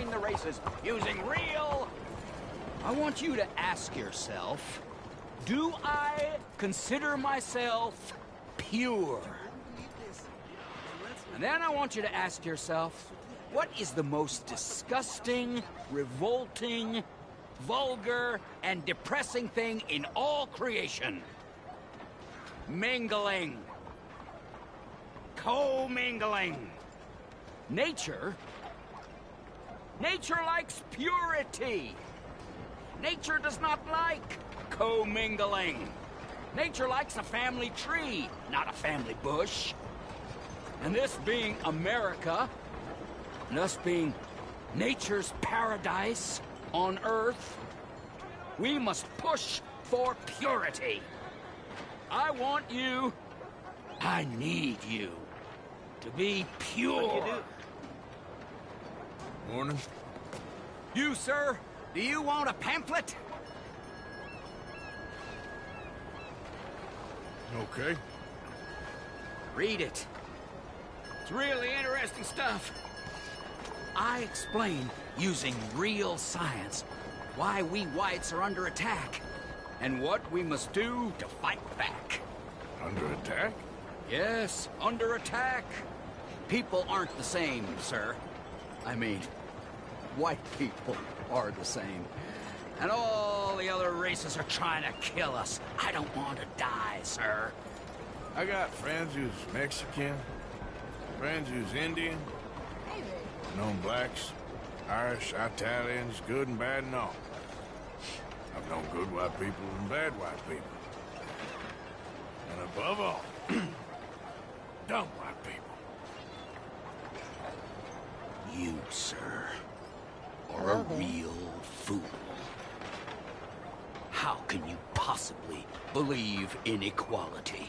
between the races using real... I want you to ask yourself, do I consider myself pure? And then I want you to ask yourself, what is the most disgusting, revolting, vulgar, and depressing thing in all creation? Mingling. Co-mingling. Nature likes purity. Nature does not like co-mingling. Nature likes a family tree, not a family bush. And this being America, and us being nature's paradise on Earth, we must push for purity. I want you, I need you, to be pure. What do you do? Morning. You, sir, do you want a pamphlet? Okay. Read it. It's really interesting stuff. I explain, using real science, why we whites are under attack, and what we must do to fight back. Under attack? Yes, under attack. People aren't the same, sir. I mean, white people are the same. And all the other races are trying to kill us. I don't want to die, sir. I got friends who's Mexican, friends who's Indian, known blacks, Irish, Italians, good and bad and all. I've known good white people and bad white people. And above all, dumb white people. You, sir, are a real fool. How can you possibly believe in equality?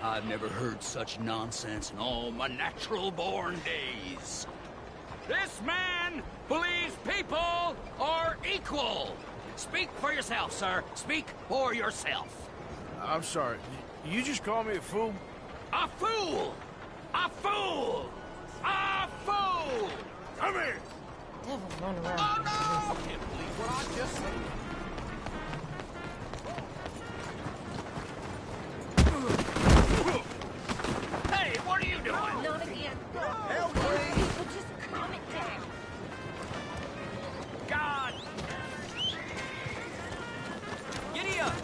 I've never heard such nonsense in all my natural-born days. This man believes people are equal. Speak for yourself, sir. Speak for yourself. I'm sorry, you just call me a fool? A fool! A fool! A fool! Come here! Devil run around. Oh, no! Can't believe what I just said. Hey, what are you doing? Not again. Hell, Well, just calm it down. God! Giddy up!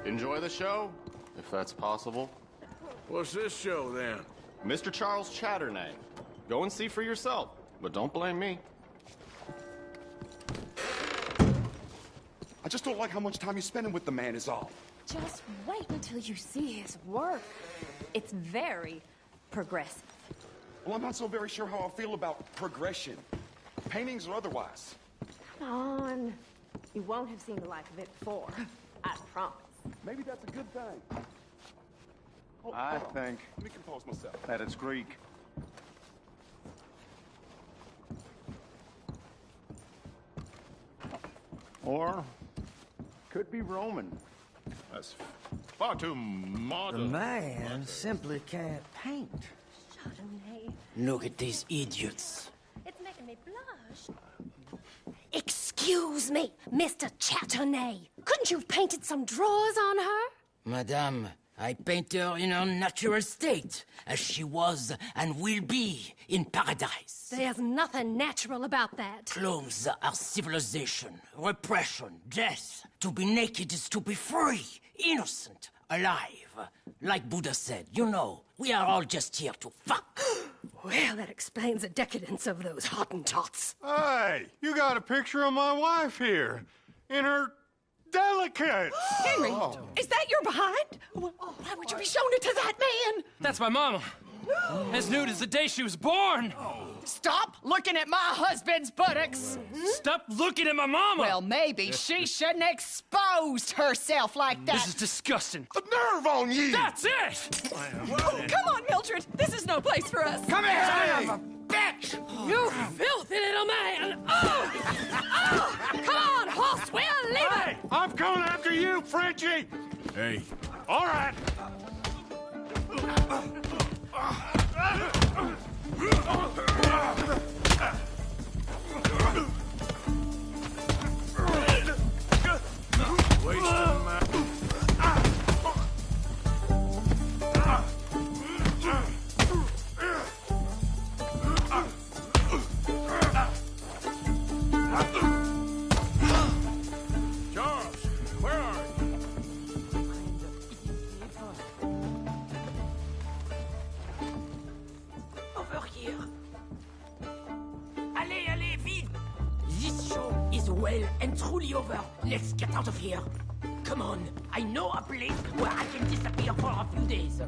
Enjoy the show, if that's possible. What's this show, then? Mr. Charles Chatternay. Go and see for yourself, but don't blame me. I just don't like how much time you're spending with the man is all. Just wait until you see his work. It's very progressive. Well, I'm not so very sure how I feel about progression. Paintings or otherwise. Come on. You won't have seen the like of it before. I promise. Maybe that's a good thing. I hold on. think Let me compose myself. that it's Greek. Or could be Roman. That's far too The modern. man simply can't paint. Chardonnay. Look at these idiots. It's making me blush. Excuse me, Mr. Chatternay. Couldn't you have painted some drawers on her? Madame, I paint her in her natural state, as she was and will be in paradise. There's nothing natural about that. Clothes are civilization, repression, death. To be naked is to be free, innocent, alive. Like Buddha said, you know, we are all just here to fuck. Well, that explains the decadence of those Hottentots. Hey, you got a picture of my wife here. In her delicates. Henry, is that your behind? Why would you be showing it to that man? That's my mama. As nude as the day she was born. Stop looking at my husband's buttocks. Stop looking at my mama. Well, maybe she shouldn't have exposed herself like that. This is disgusting. The nerve on you! That's it! Come on, Mildred. This is no place for us. Come here! Son of a bitch! You filthy little man! Oh! Oh! Come on, horse, we'll leave it! Hey, I'm coming after you, Frenchie! Hey, All right. wasting my... Charles, where are you? Over here. Allez, allez, vite! This show is well and truly over. Let's get out of here. Come on, I know a place where I can disappear for a few days.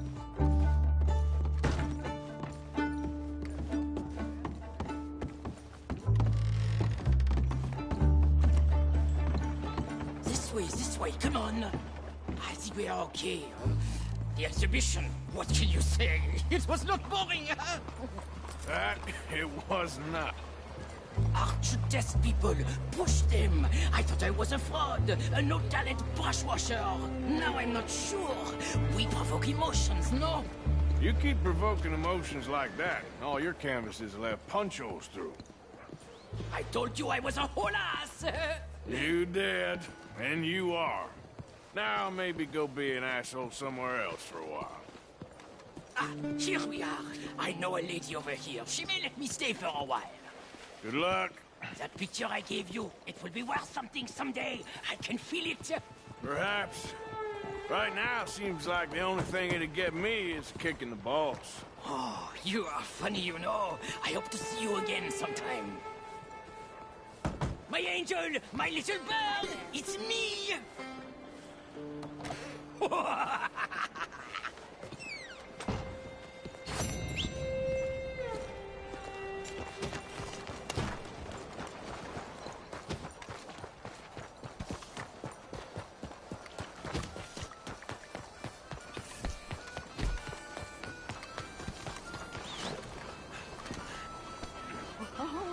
This way, come on. I think we are okay. The exhibition, what can you say? It was not boring, huh? That it was not. Art should test people. Push them. I thought I was a fraud. A no-talent brushwasher. Now I'm not sure. We provoke emotions, no? You keep provoking emotions like that, and all your canvases will have punch holes through. I told you I was a whole ass. You did, and you are. Now maybe go be an asshole somewhere else for a while. Ah, here we are. I know a lady over here. She may let me stay for a while. Good luck. That picture I gave you, it will be worth something someday. I can feel it. Perhaps. Right now, seems like the only thing it'd get me is kicking the balls. Oh, you are funny, you know. I hope to see you again sometime. My angel, my little bird, it's me!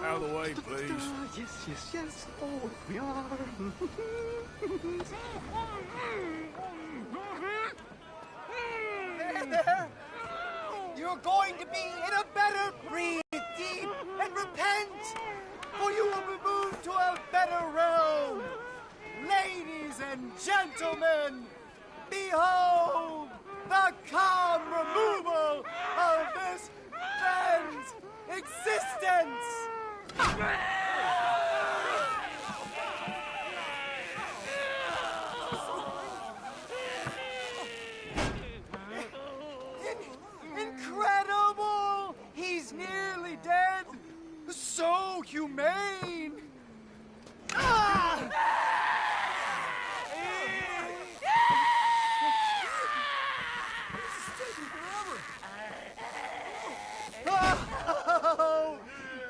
Out of the way, please. Yes. Oh, we are. There! You're going to be in a better breathe deep and repent, for you will be moved to a better realm. Ladies and gentlemen, behold the calm removal of this man's existence! Incredible! He's nearly dead! So humane! Ah! Oh,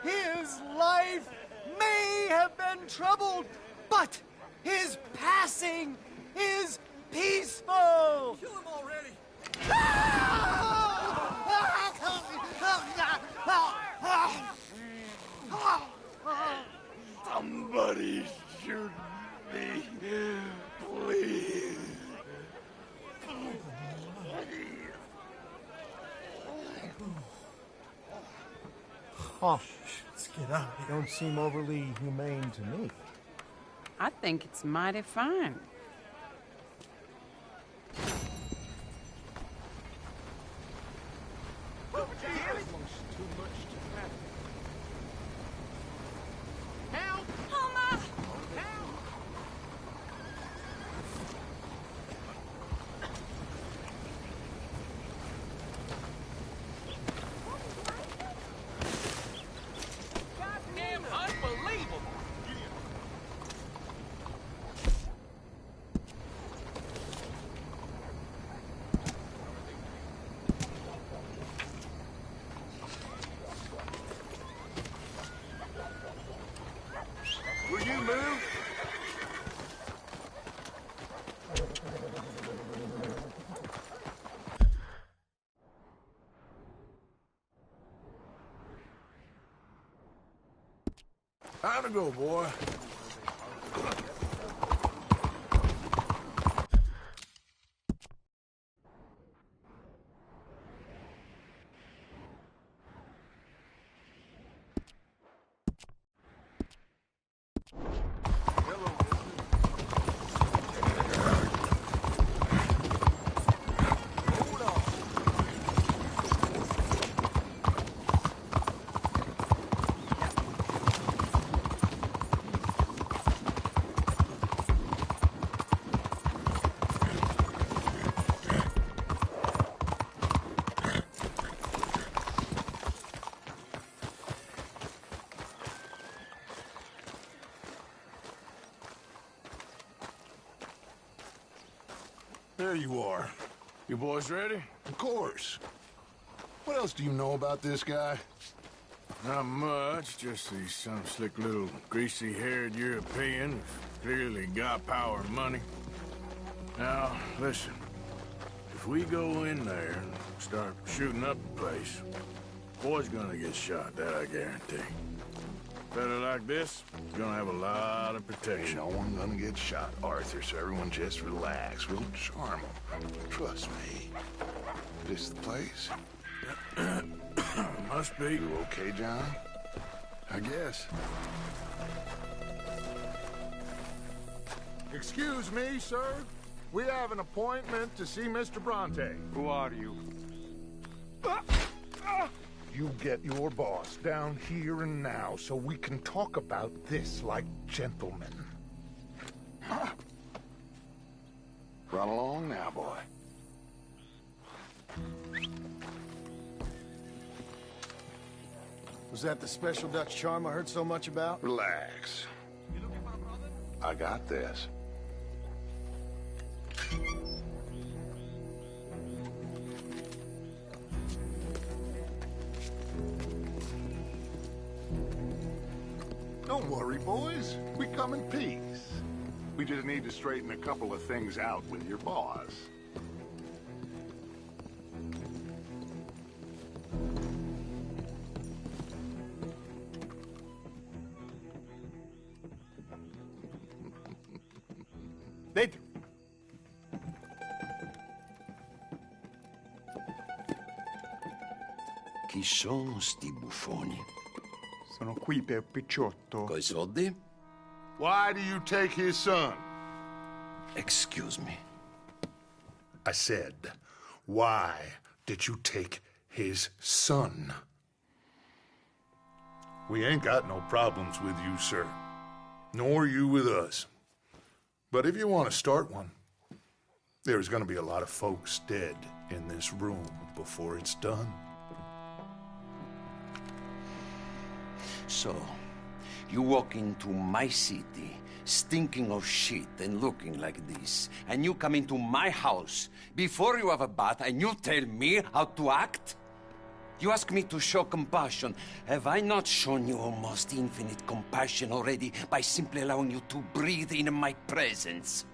his life may have been troubled, but his passing is peaceful! Kill him already! Somebody shoot me, please. Oh, let's get out. They don't seem overly humane to me. I think it's mighty fine. Help! Mama! Time to go, boy. There you are. You boys ready? Of course. What else do you know about this guy? Not much, just he's some slick little greasy-haired European who's clearly got power and money. Now, listen. If we go in there and start shooting up the place, boy's gonna get shot, that I guarantee. Fella like this is gonna have a lot of protection. Ain't no one gonna get shot, Arthur, so everyone just relax. We'll charm them. Trust me. This the place? Must be. You okay, John? I guess. Excuse me, sir. We have an appointment to see Mr. Bronte. Who are you? You get your boss down here and now so we can talk about this like gentlemen. Run along now, boy. Was that the special Dutch charm I heard so much about? Relax. I got this. Don't worry, boys. We come in peace. We just need to straighten a couple of things out with your boss. Dentro. Chi sono sti buffoni? Sono qui per Picciotto. Coi soldi? Why do you take his son? Excuse me. I said, why did you take his son? We ain't got no problems with you, sir. Nor you with us. But if you want to start one, there's going to be a lot of folks dead in this room before it's done. So, you walk into my city, stinking of shit and looking like this, and you come into my house before you have a bath and you tell me how to act? You ask me to show compassion. Have I not shown you almost infinite compassion already by simply allowing you to breathe in my presence?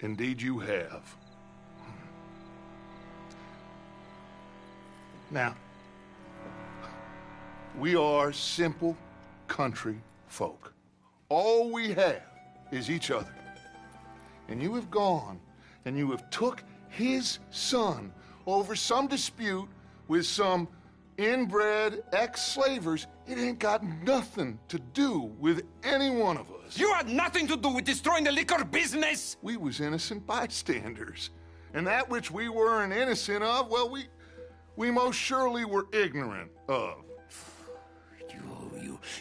Indeed you have. Now, we are simple country folk. All we have is each other. And you have gone and you have took his son over some dispute with some inbred ex-slavers. It ain't got nothing to do with any one of us. You had nothing to do with destroying the liquor business! We was innocent bystanders. And that which we weren't innocent of, well, we most surely were ignorant of.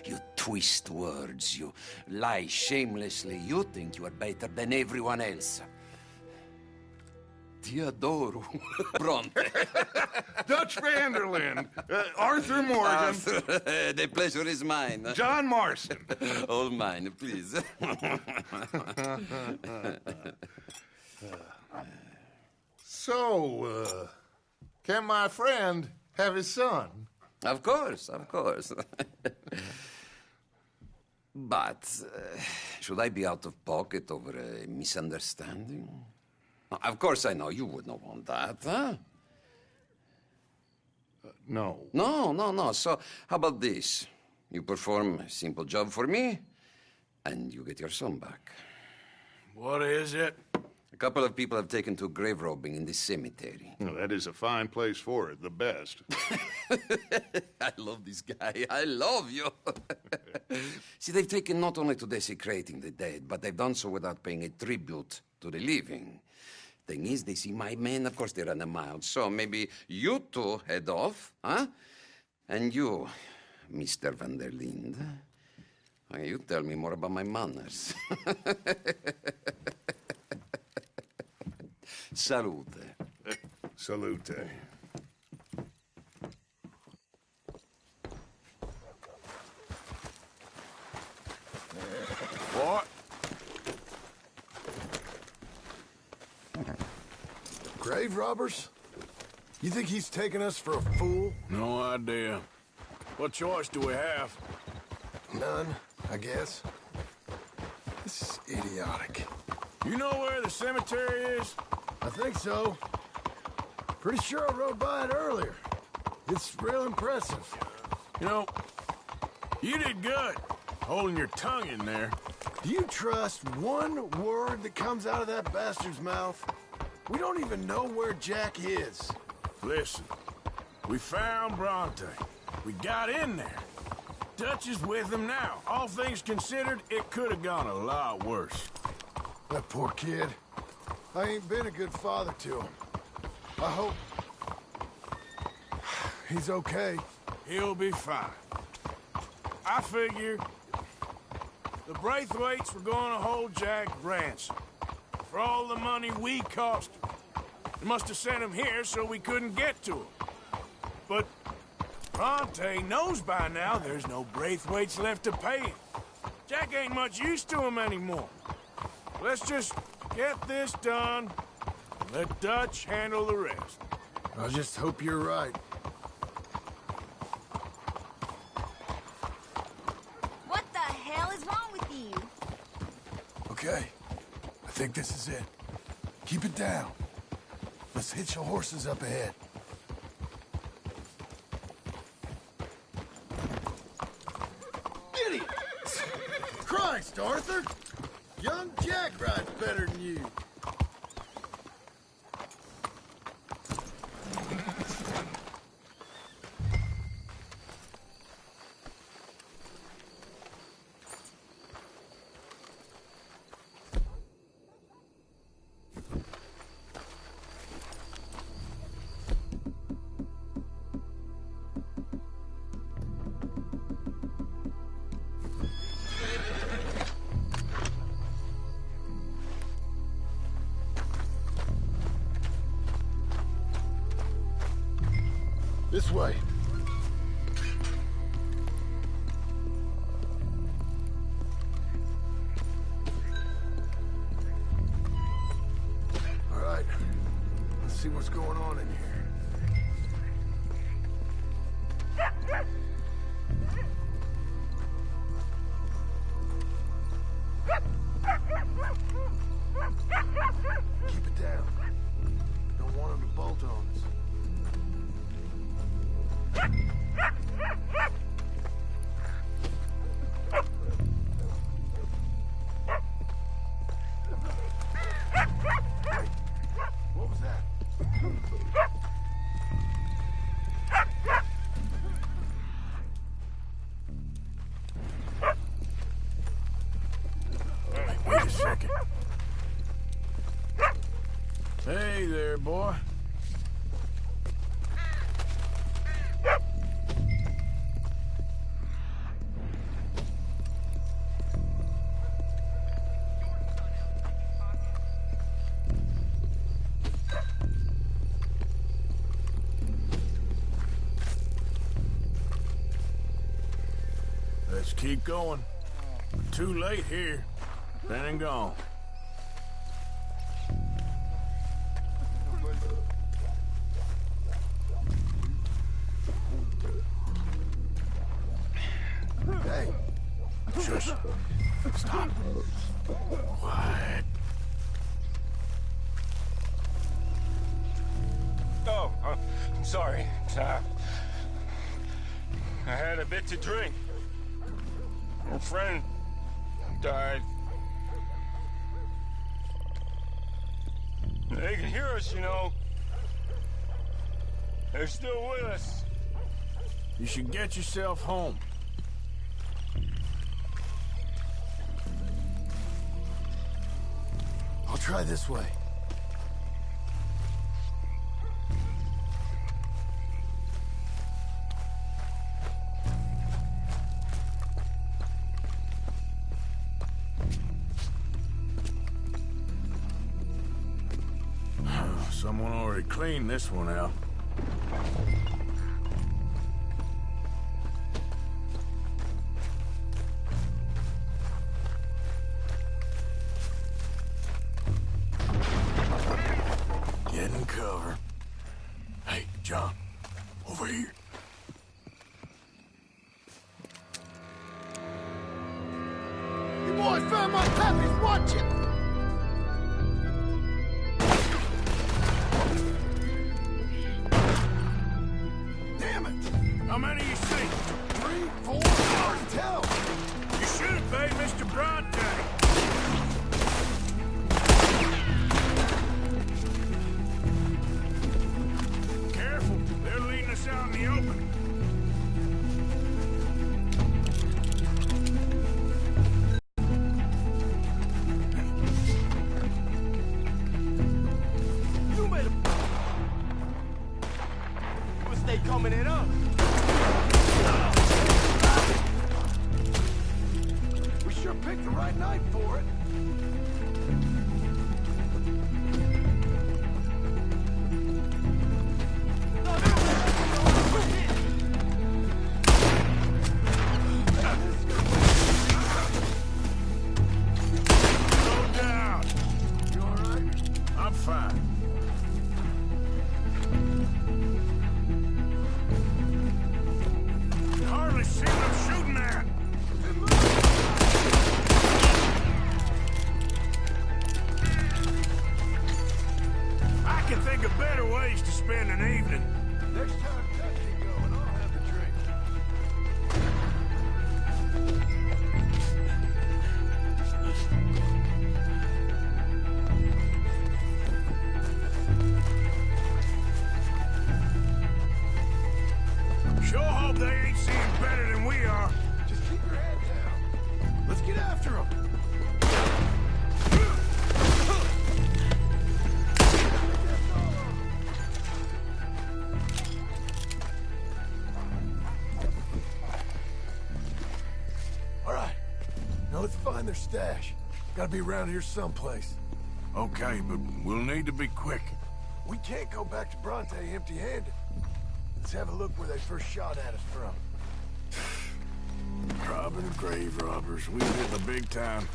You twist words, you lie shamelessly. You think you are better than everyone else. Teodoro Bronte. Dutch Vanderland. Arthur Morgan. Arthur, the pleasure is mine. John Marston. All mine, please. So, can my friend have his son? Of course, of course. But should I be out of pocket over a misunderstanding? Of course I know you would not want that, huh? No. No. So how about this? You perform a simple job for me, and you get your son back. What is it? A couple of people have taken to grave robbing in this cemetery. Well, that is a fine place for it, the best. I love this guy. I love you. See, they've taken not only to desecrating the dead, but they've done so without paying a tribute to the living. Thing is, they see my men, of course they run a mile. So maybe you two head off, huh? And you, Mr. Van der Linde, you tell me more about my manners. Salute. Salute. What? Grave robbers? You think he's taking us for a fool? No idea. What choice do we have? None, I guess. This is idiotic. You know where the cemetery is? I think so. Pretty sure I rode by it earlier. It's real impressive. You know, you did good, holding your tongue in there. Do you trust one word that comes out of that bastard's mouth? We don't even know where Jack is. Listen, we found Bronte. We got in there. Dutch is with him now. All things considered, it could have gone a lot worse. That poor kid. I ain't been a good father to him. I hope he's okay. He'll be fine. I figure the Braithwaites were going to hold Jack ransom for all the money we cost him. They must have sent him here so we couldn't get to him. But Bronte knows by now there's no Braithwaites left to pay him. Jack ain't much use to him anymore. Let's just get this done and let Dutch handle the rest. I just hope you're right. What the hell is wrong with you? Okay, I think this is it. Keep it down. Let's hitch the horses up ahead. Idiot! Christ, Arthur! Young Jack rides better than you. This way. All right. Let's see what's going on in here. Keep it down. Don't want them to bolt on us. What was that? Wait a second. Hey there, boy. Let's keep going. Too late here. Been and gone. Hey, Shush. Stop. Quiet. Oh, I'm sorry. I had a bit to drink. A friend died. They can hear us, you know. They're still with us. You should get yourself home. I'll try this way. Someone already cleaned this one out. Get in cover. Hey, John, over here. You boys found my puppies, watching. How many you see? 3, 4, hard to tell. You should have paid Mr. Bronte. Careful, they're leading us out in the open. You made a mistake coming in us. We sure picked the right night for it. Slow down. You all right? I'm fine. Hardly see what I'm shooting at. I can think of better ways to spend an evening. Next time Dusty going, I'll have a drink. Sure hope they ain't seeing better than we are. Just keep your head down. Let's get after them. All right, now let's find their stash. Gotta be around here someplace. Okay, but we'll need to be quick. We can't go back to Bronte empty-handed. Let's have a look where they first shot at us from. Robbing grave robbers. We hit the big time.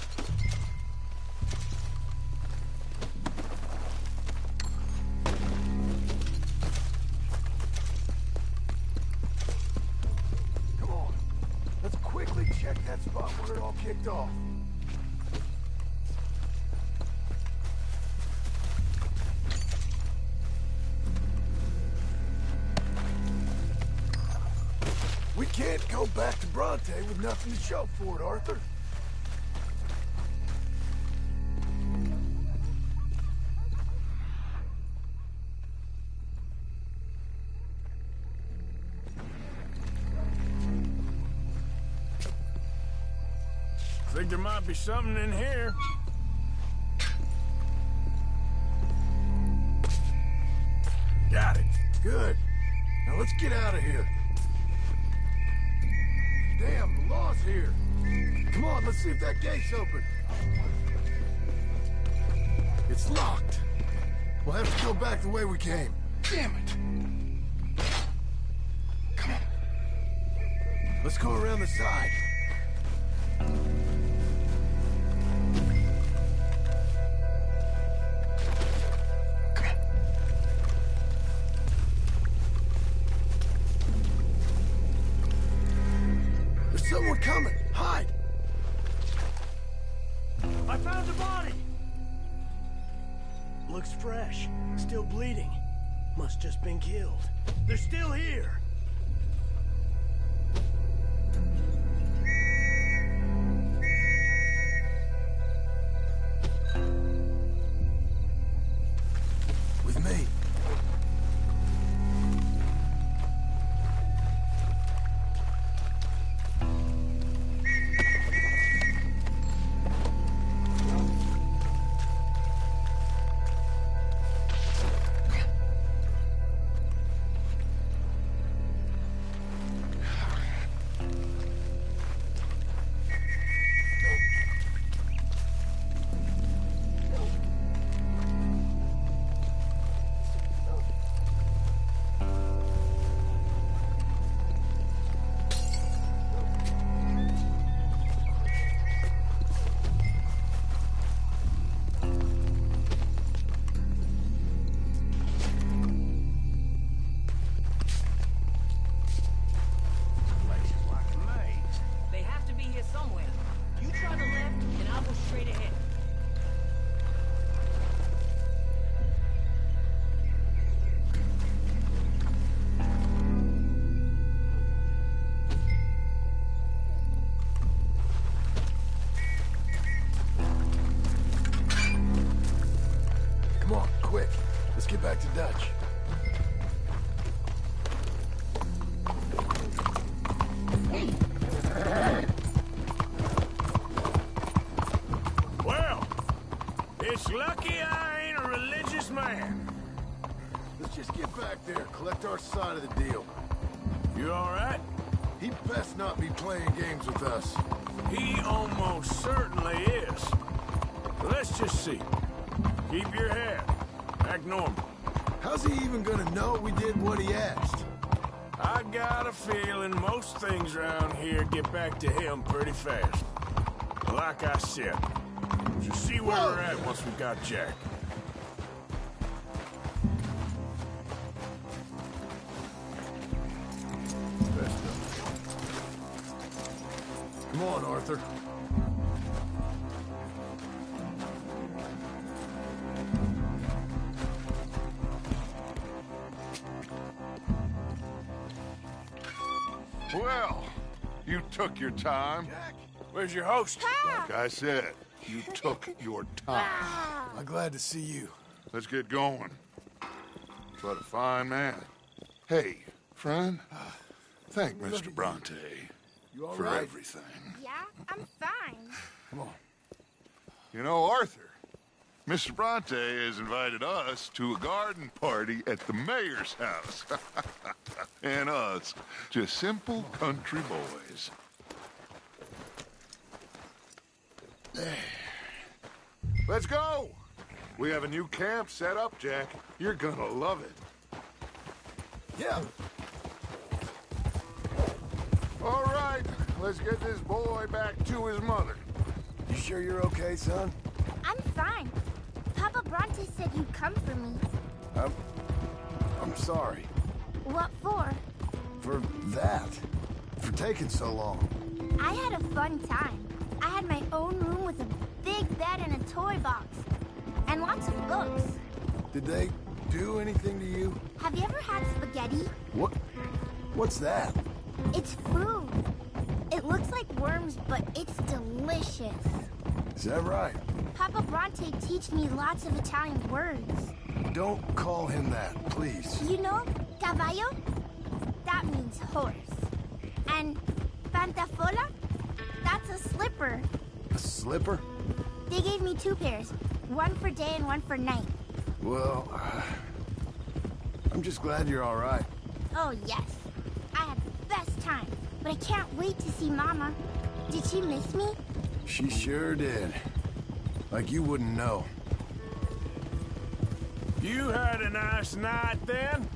Come on, let's quickly check that spot where it all kicked off. We can't go back to Bronte with nothing to show for it, Arthur. Think there might be something in here. Got it. Good. Now let's get out of here. Damn, the law's here. Come on, let's see if that gate's open. It's locked. We'll have to go back the way we came. Damn it. Come on. Let's go around the side. Someone coming! Hide! I found the body! Looks fresh. Still bleeding. Must just been killed. They're still here! With me. Let's get back to Dutch. Well, it's lucky I ain't a religious man. Let's just get back there, collect our side of the deal. You all right? He'd best not be playing games with us. He almost certainly is. Let's just see. Keep your head. Act normal. How's he even gonna know we did what he asked? I got a feeling most things around here get back to him pretty fast. Like I said, we'll see where we're at once we got Jack. Come on, Arthur. Well, you took your time. Where's your host? Like I said, you took your time. I'm glad to see you. Let's get going. What a fine man. Hey, friend, thank Mr. Bronte for right? everything. Yeah, I'm fine. Come on. You know, Arthur, Mr. Bronte has invited us to a garden party at the mayor's house. And us, just simple country boys. Let's go! We have a new camp set up, Jack. You're gonna love it. Yeah. All right, let's get this boy back to his mother. You sure you're okay, son? I'm fine. Papa Bronte said you'd come for me. I'm sorry. What for? For that. For taking so long. I had a fun time. I had my own room with a big bed and a toy box. And lots of books. Did they do anything to you? Have you ever had spaghetti? What's that? It's food. It looks like worms, but it's delicious. Is that right? Papa Bronte teach me lots of Italian words. Don't call him that, please. You know, caballo? That means horse. And pantafola? That's a slipper. A slipper? They gave me 2 pairs. One for day and one for night. Well, I'm just glad you're all right. Oh, yes. I had the best time. But I can't wait to see Mama. Did she miss me? She sure did. Like you wouldn't know. You had a nice night then?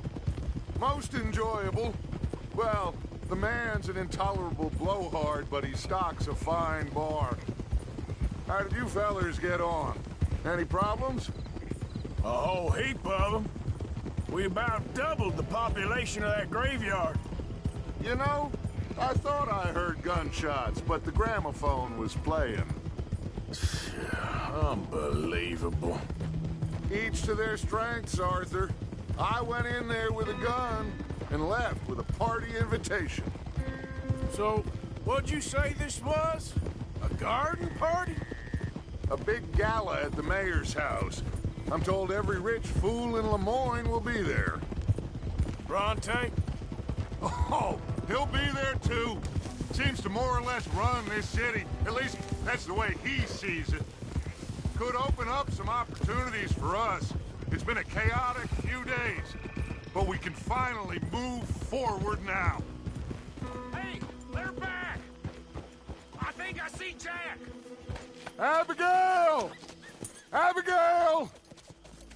Most enjoyable. Well, the man's an intolerable blowhard, but he stocks a fine bar. How did you fellers get on? Any problems? A whole heap of them. We about doubled the population of that graveyard. You know, I thought I heard gunshots, but the gramophone was playing. Unbelievable. Each to their strengths, Arthur. I went in there with a gun and left with a party invitation. So, what'd you say this was? A garden party? A big gala at the mayor's house. I'm told every rich fool in Lemoyne will be there. Bronte? Oh, he'll be there too. Seems to more or less run this city. At least, that's the way he sees it. Could open up some opportunities for us. It's been a chaotic few days, but we can finally move forward now. Hey, they're back! I think I see Jack! Abigail! Abigail!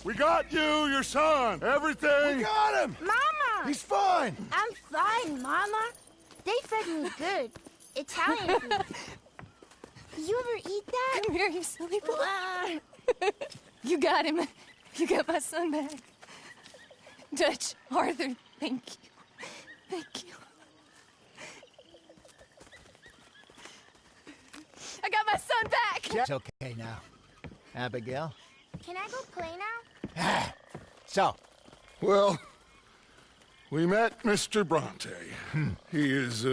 We got you, your son, everything. We got him! Mama! He's fine! I'm fine, Mama. They fed me good. Italian food. Did you ever eat that? Come here, you silly boy. You got him. You got my son back. Dutch, Arthur, thank you. Thank you. I got my son back! It's okay now. Abigail? Can I go play now? So? Well, we met Mr. Bronte. He is,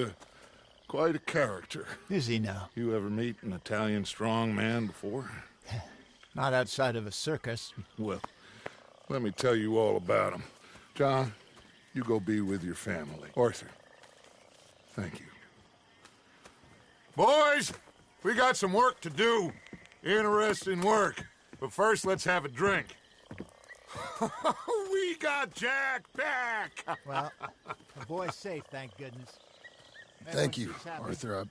quite a character. Is he now? You ever meet an Italian strong man before? Not outside of a circus. Well, let me tell you all about him. John, you go be with your family. Arthur, thank you. Boys, we got some work to do. Interesting work. But first, let's have a drink. We got Jack back! Well, the boy's safe, thank goodness. Thank you, Arthur.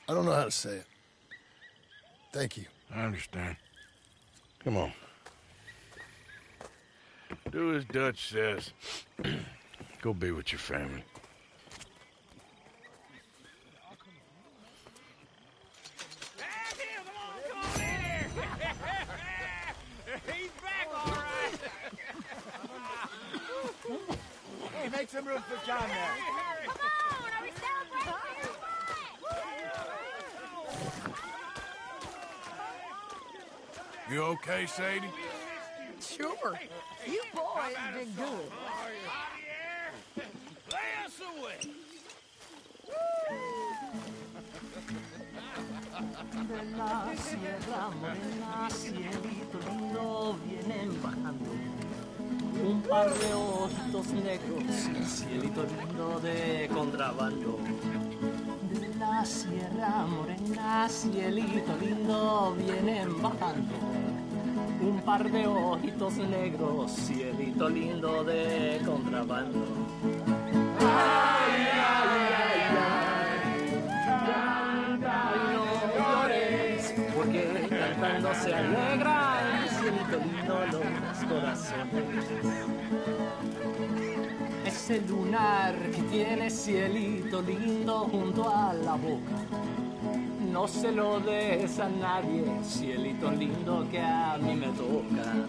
I don't know how to say it. Thank you. I understand. Come on. Do as Dutch says. Go be with your family. He's back, all right. Hey, make some room for John there. Come on, are we celebrating? You okay, Sadie? Sure. You boys did good. Lay us away. De la sierra morena, cielito lindo, vienen bajando un par de ojitos negros, cielito lindo de contrabando. De la sierra morena, cielito lindo, vienen bajando un par de ojitos negros, cielito lindo de contrabando. Ay, ay, ay, ay, canta y no llores, porque cantando se alegran, cielito lindo, los corazones. Ese lunar que tiene cielito lindo junto a la boca, no se lo des a nadie, cielito lindo que a mí me toca.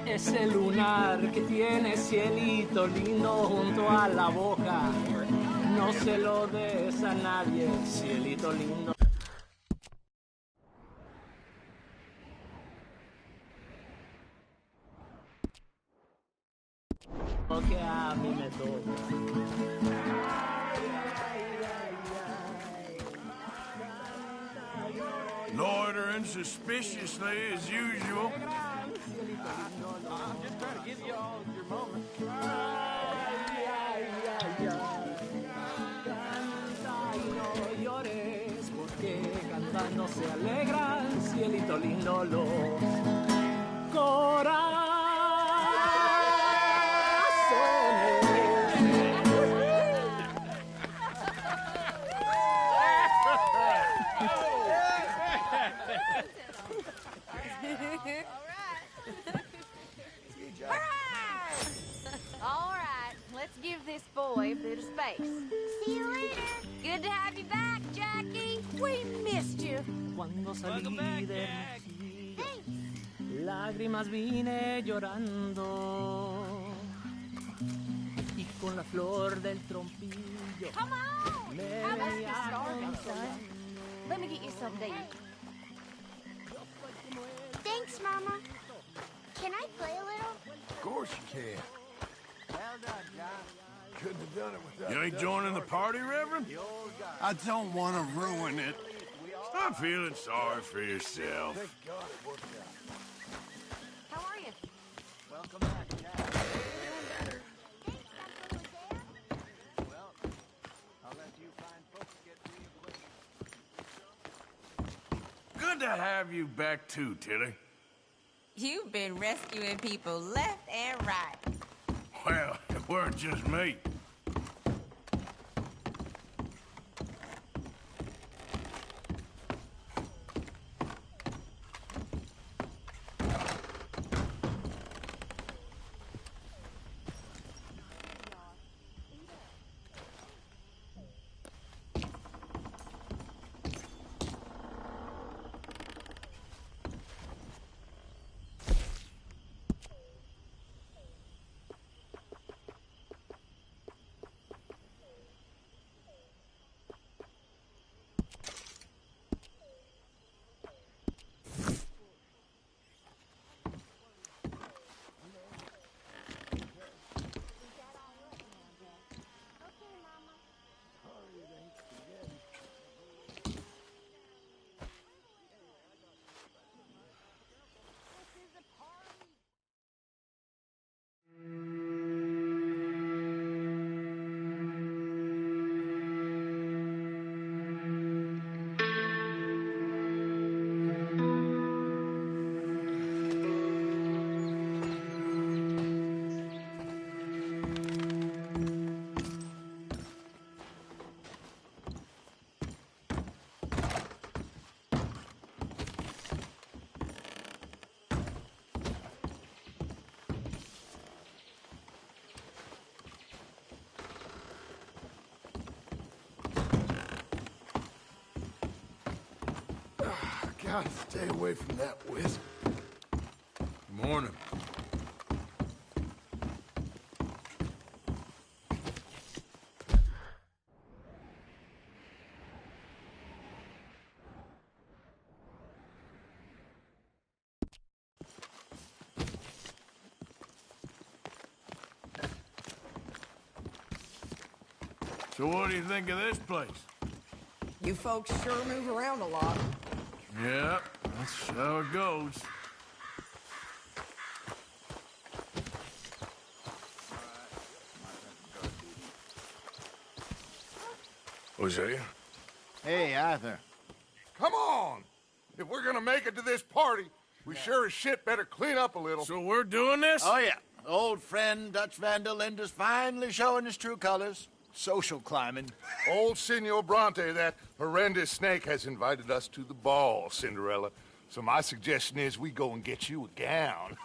Ese lunar que tiene cielito lindo junto a la boca, no se lo des a nadie, cielito lindo. Que a mí me toca. Loitering suspiciously as usual. I'm just trying to give you all your moment. Canta y no llores, porque cantando se alegran, cielito lindo, los corazones. All right, let's give this boy a bit of space. See you later. Good to have you back, Jackie. We missed you. Cuando salí de mi lágrimas vine llorando y con la flor del trompín Come on! I must be starving, son. Let me get you something to eat. Thanks, Mama. Can I play a little? Of course you can. Well done, John. Couldn't have done it without You ain't joining the party, Reverend? I don't want to ruin it. Stop feeling sorry for yourself. Thank God it worked out. How are you? Welcome back, Jack. Well, I'll let you fine folks get reacquainted. Good to have you back too, Tilly. You've been rescuing people left and right. Well, it weren't just me. Gotta stay away from that whisk. Morning. So what do you think of this place? You folks sure move around a lot. Yeah, that's how it goes. Hosea? Hey, Arthur. Come on! If we're gonna make it to this party, we sure as shit better clean up a little. So we're doing this? Oh, yeah. Old friend Dutch Van der Linde's finally showing his true colors. Social climbing. Old Senor Bronte, that horrendous snake, has invited us to the ball, Cinderella. So my suggestion is we go and get you a gown.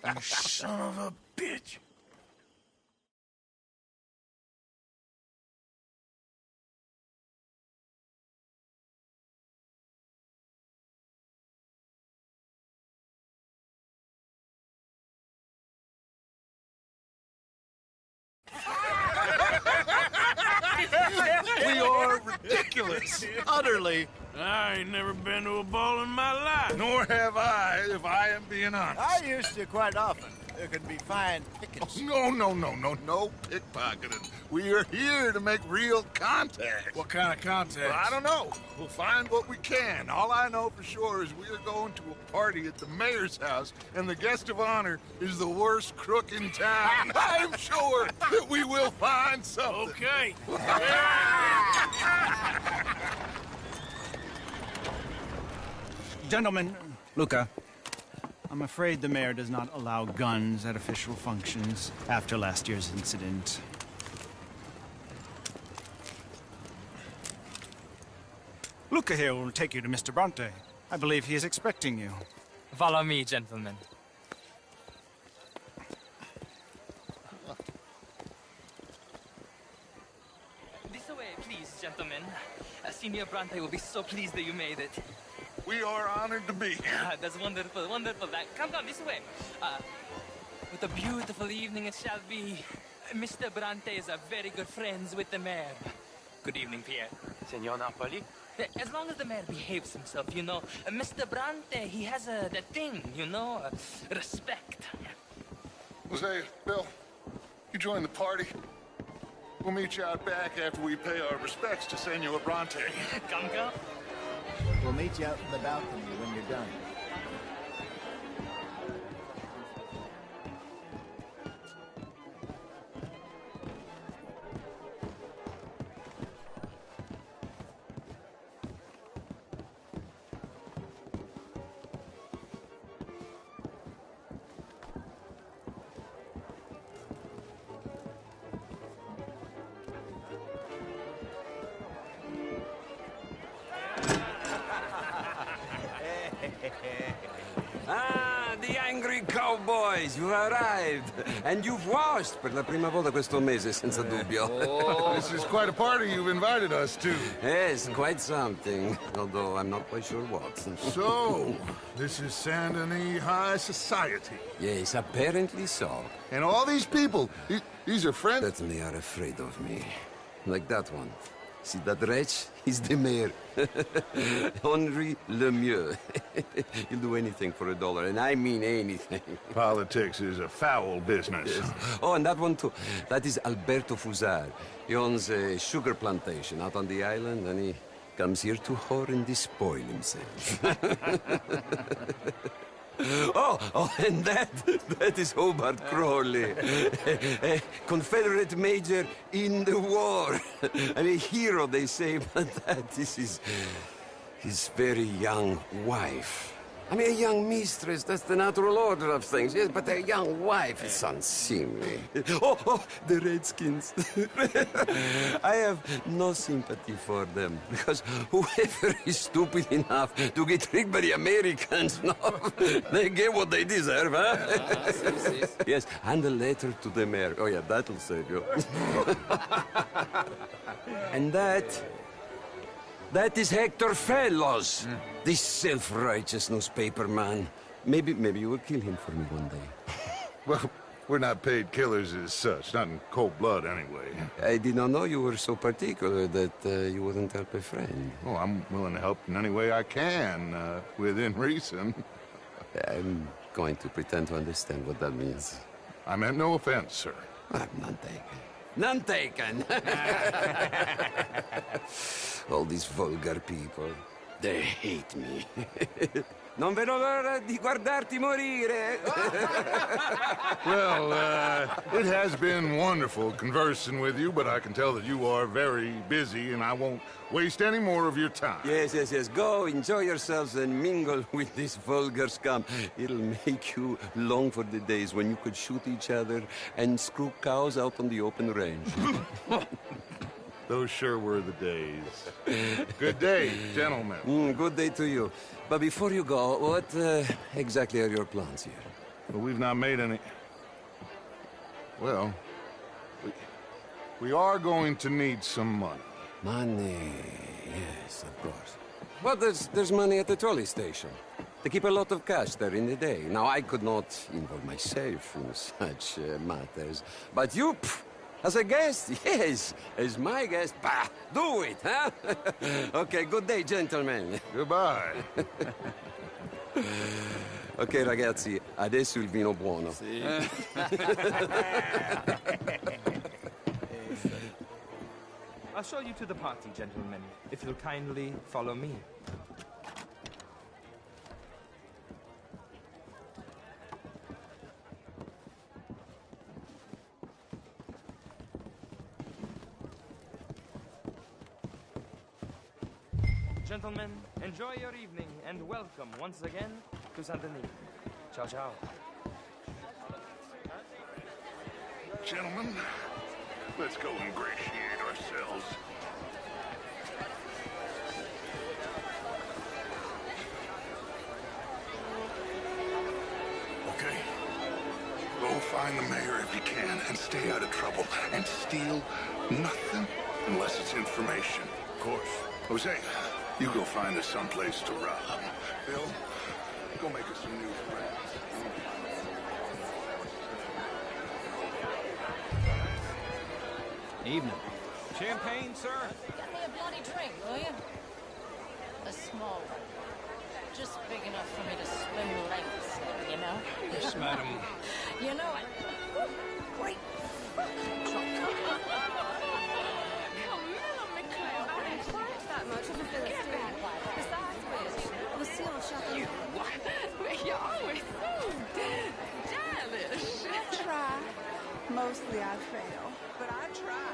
You son of a bitch. We are ridiculous. Utterly. I ain't never been to a ball in my life. Nor have I, if I am being honest. I used to quite often. There can be fine pickings. Oh, no pickpocketing. We are here to make real contact. What kind of contact? Well, I don't know. We'll find what we can. All I know for sure is we are going to a party at the mayor's house, and the guest of honor is the worst crook in town. I'm sure that we will find something. Okay. Gentlemen, Luca, I'm afraid the mayor does not allow guns at official functions after last year's incident. Luca here will take you to Mr. Bronte. I believe he is expecting you. Follow me, gentlemen. This way, please, gentlemen. Senior Bronte will be so pleased that you made it. We are honored to be here. That's wonderful, wonderful. Come, this way. What a beautiful evening it shall be. Mr. Bronte is a very good friends with the mayor. Good evening, Pierre. Senor Napoli? As long as the mayor behaves himself, you know. Mr. Bronte, he has that thing, you know, respect. Jose, Bill, you join the party. We'll meet you out back after we pay our respects to Senor Bronte. Come. We'll meet you out in the balcony when you're done. Ah, the angry cowboys, you arrived. And you've washed per la prima volta questo mese, senza dubbio. Oh, this is quite a party you've invited us to. Yes, quite something. Although I'm not quite sure what. So, this is Saint Denis High Society. Yes, apparently so. And all these people, these are friends? Certainly are afraid of me. Like that one. See that wretch? He's the mayor. Henri Lemieux. He'll do anything for $1, and I mean anything. Politics is a foul business. Yes. Oh, and that one too. That is Alberto Fusar. He owns a sugar plantation out on the island, and he comes here to whore and despoil himself. Oh, and that is Hobart Crawley, a Confederate major in the war, and a hero, they say, but that is his very young wife. I mean, a young mistress, that's the natural order of things, yes, but a young wife is unseemly. Oh, the Redskins. I have no sympathy for them, because whoever is stupid enough to get tricked by the Americans, no, they get what they deserve, huh? Yes, and a letter to the mayor. Oh, yeah, that'll save you. And that is Hector Fellows, this self-righteous newspaper man. Maybe you will kill him for me one day. Well, we're not paid killers as such, not in cold blood anyway. I did not know you were so particular that you wouldn't help a friend. Oh, I'm willing to help in any way I can, within reason. I'm going to pretend to understand what that means. I meant no offense, sir. I'm none taken. None taken! All these vulgar people, they hate me. Non vedo l'ora di guardarti morire. Well, it has been wonderful conversing with you, but I can tell that you are very busy, and I won't waste any more of your time. Yes. Go, enjoy yourselves, and mingle with this vulgar scum. It'll make you long for the days when you could shoot each other and screw cows out on the open range. Those sure were the days. Good day, gentlemen. Good day to you. But before you go, what exactly are your plans here? Well, we've not made any... Well, we are going to need some money. Money, yes, of course. Well, there's money at the trolley station. They keep a lot of cash there in the day. Now, I could not involve myself in such matters. But you, as a guest, yes, as my guest, bah, do it, huh? Okay, good day, gentlemen. Goodbye. Ok, ragazzi, adesso il vino buono. Sì. I'll show you to the party, gentlemen, if you'll kindly follow me. Gentlemen, enjoy your evening and welcome once again to Saint Denis. Ciao, ciao. Gentlemen, let's go ingratiate ourselves. Okay. Go find the mayor if you can and stay out of trouble. And steal nothing unless it's information. Of course. Jose, you go find us someplace to rob. Bill, go make us some new friends. Evening. Champagne, sir? Get me a bloody drink, will you? A small one. Just big enough for me to swim lengths in, you know? Yes, madam. You know it. Great. That much of a Philistine. Besides which, Lucille shut You what? You're always so stylish. I try. Mostly I fail, but I try.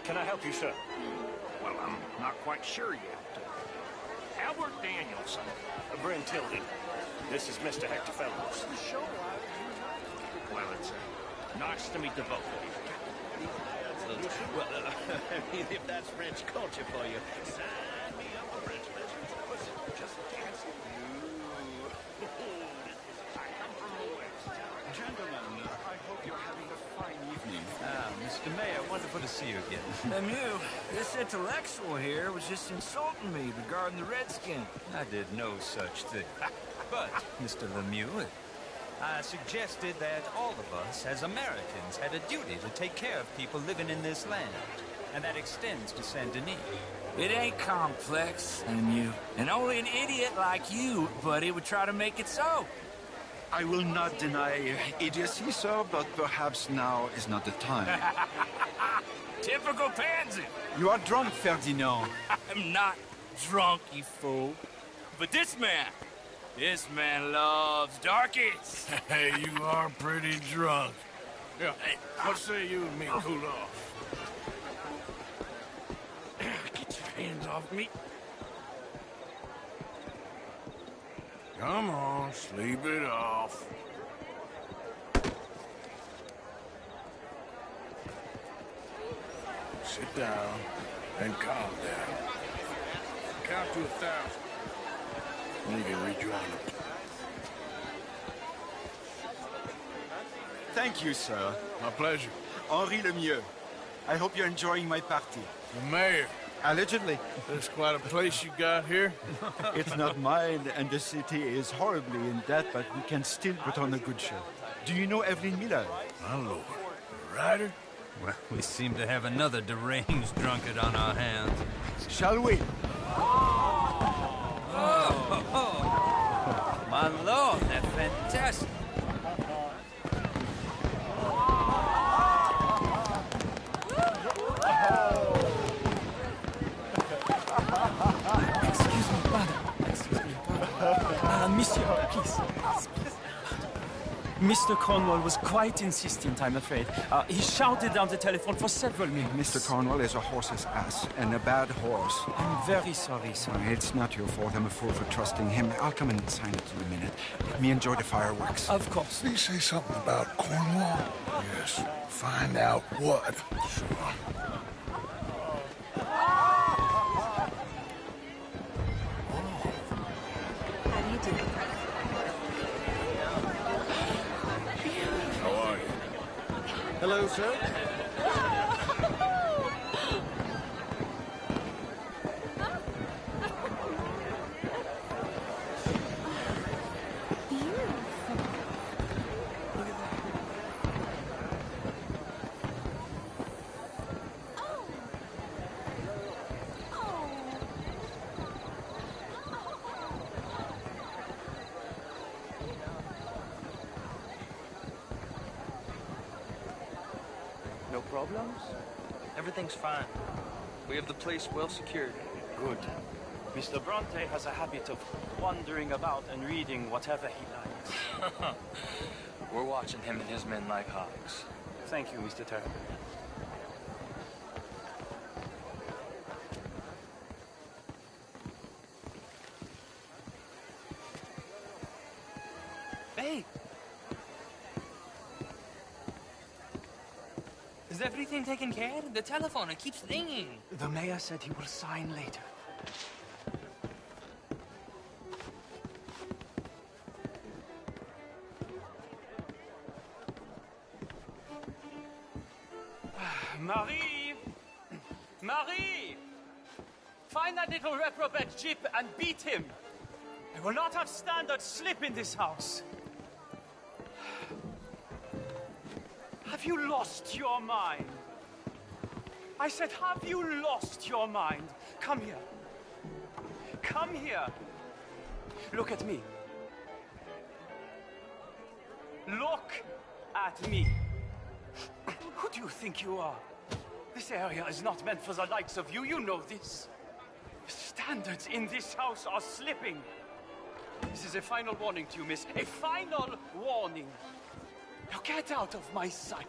Can I help you, sir? Well, I'm not quite sure yet. Albert Danielson. Bryn Tilden. This is Mr. Hector Fellows. Well, it's nice to meet the both of you. Well, I mean, if that's French culture for you, sign me up for French lessons. Just dancing. I come from the West. Gentlemen, I hope you're having a fine evening. Mr. Mayor, wonderful to see you again. Lemieux, this intellectual here was just insulting me regarding the Redskin. I did no such thing. But, Mr. Lemieux, I suggested that all of us, as Americans, had a duty to take care of people living in this land. And that extends to Saint Denis. It ain't complex, Lemieux. And only an idiot like you, buddy, would try to make it so. I will not deny idiocy, sir, but perhaps now is not the time. Typical pansy. You are drunk, Ferdinand. I'm not drunk, you fool. But this man loves darkies. Hey, you are pretty drunk. Yeah, hey, what say you and me cool off? Get your hands off me. Come on, sleep it off. Sit down and calm down. Count to 1,000. And you can rejoin them. Thank you, sir. My pleasure. Henri Lemieux. I hope you're enjoying my party. The mayor. Allegedly. That's quite a place you got here. It's not mine, and the city is horribly in debt, but we can still put on a good show. Do you know Evelyn Miller? My lord. A writer? Well, we seem to have another deranged drunkard on our hands. Shall we? Oh, my lord, that's fantastic. Excuse me, father. Monsieur, please. Mr. Cornwall was quite insistent, I'm afraid. He shouted down the telephone for several minutes. Mr. Cornwall is a horse's ass, and a bad horse. I'm very sorry, sir. It's not your fault. I'm a fool for trusting him. I'll come and sign it in a minute. Let me enjoy the fireworks. Of course. Did he say something about Cornwall? Yes. Find out what. Sure. How do you do? How are you? Hello, sir. No problems? Everything's fine. We have the place well secured. Good. Mr. Bronte has a habit of wandering about and reading whatever he likes. We're watching him and his men like hawks. Thank you, Mr. Turner. Hey! Is everything taken care of? The telephone, it keeps ringing. The mayor said he will sign later. Marie! Marie! Find that little reprobate Jip and beat him. I will not have standard slip in this house. Have you lost your mind? I said, have you lost your mind? Come here. Come here. Look at me. Look at me. Who do you think you are? This area is not meant for the likes of you. You know this. The standards in this house are slipping. This is a final warning to you, miss. A final warning. Now get out of my sight.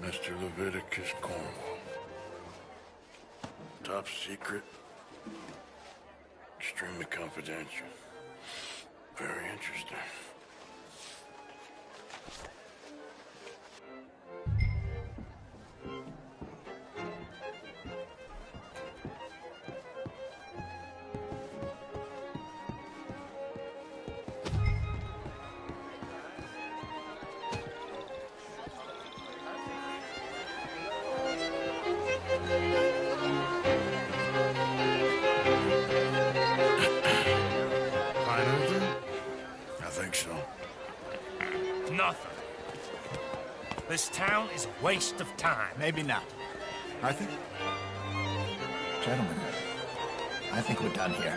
Mr. Leviticus Cornwall. Top secret. Extremely confidential. Very interesting. Nothing. This town is a waste of time. Maybe not. I think... Gentlemen, I think we're done here.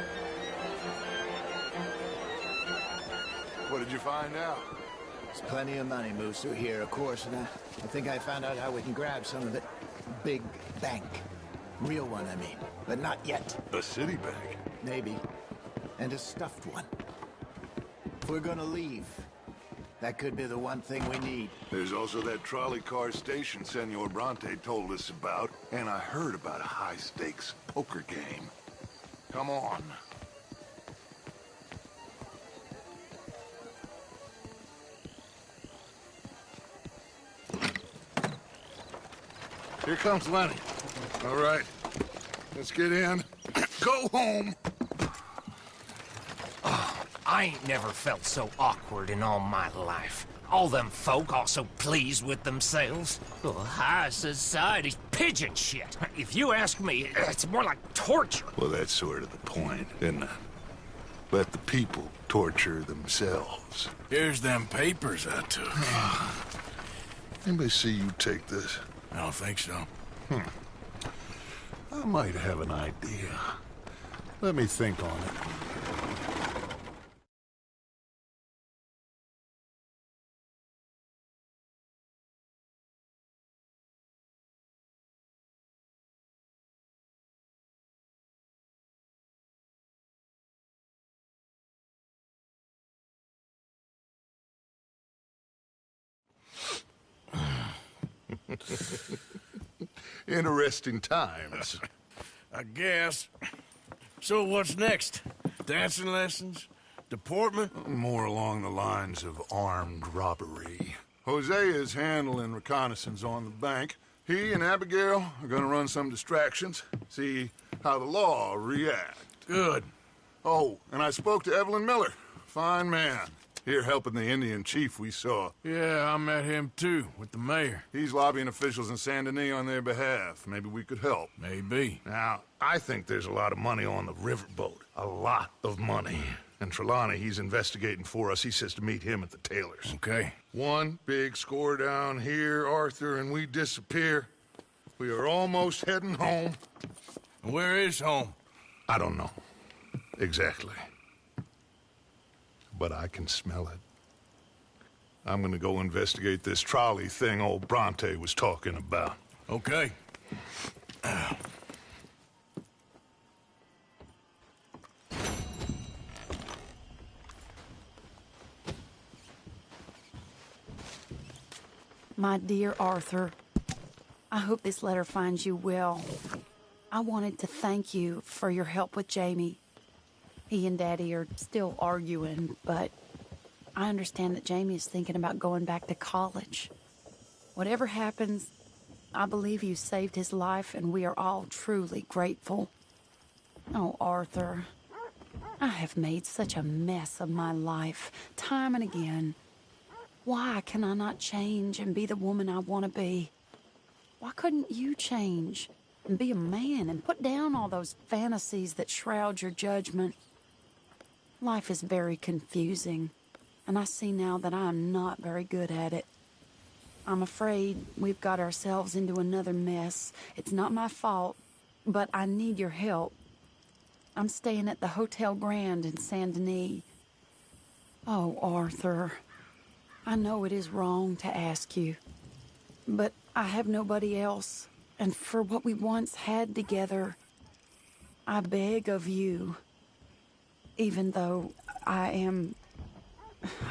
What did you find out? There's plenty of money moves through here, of course, and I think I found out how we can grab some of it. Big bank. Real one, I mean. But not yet. A city bank? Maybe. And a stuffed one. If we're gonna leave, that could be the one thing we need. There's also that trolley car station Senor Bronte told us about, and I heard about a high-stakes poker game. Come on. Here comes Lenny. All right, let's get in. Go home. I ain't never felt so awkward in all my life. All them folk all so pleased with themselves. Oh, high society's pigeon shit. If you ask me, it's more like torture. Well, that's sort of the point, isn't it? Let the people torture themselves. Here's them papers I took. Anybody see you take this? I don't think so. I might have an idea. Let me think on it. Interesting times. I guess. So what's next? Dancing lessons? Deportment? More along the lines of armed robbery. Hosea is handling reconnaissance on the bank. He and Abigail are gonna run some distractions, see how the law react. Good. Oh, and I spoke to Evelyn Miller. Fine man. Here helping the Indian chief we saw. Yeah, I met him too, with the mayor. He's lobbying officials in Saint Denis on their behalf. Maybe we could help. Maybe. Now, I think there's a lot of money on the riverboat. A lot of money. And Trelawney, he's investigating for us. He says to meet him at the Taylor's. Okay. One big score down here, Arthur, and we disappear. We are almost heading home. Where is home? I don't know. Exactly. But I can smell it. I'm gonna go investigate this trolley thing old Bronte was talking about. Okay. My dear Arthur, I hope this letter finds you well. I wanted to thank you for your help with Jamie. He and Daddy are still arguing, but I understand that Jamie is thinking about going back to college. Whatever happens, I believe you saved his life, and we are all truly grateful. Oh, Arthur, I have made such a mess of my life, time and again. Why can I not change and be the woman I want to be? Why couldn't you change and be a man and put down all those fantasies that shroud your judgment? Life is very confusing, and I see now that I am not very good at it. I'm afraid we've got ourselves into another mess. It's not my fault, but I need your help. I'm staying at the Hotel Grand in Saint Denis. Oh, Arthur, I know it is wrong to ask you, but I have nobody else, and for what we once had together, I beg of you, even though I am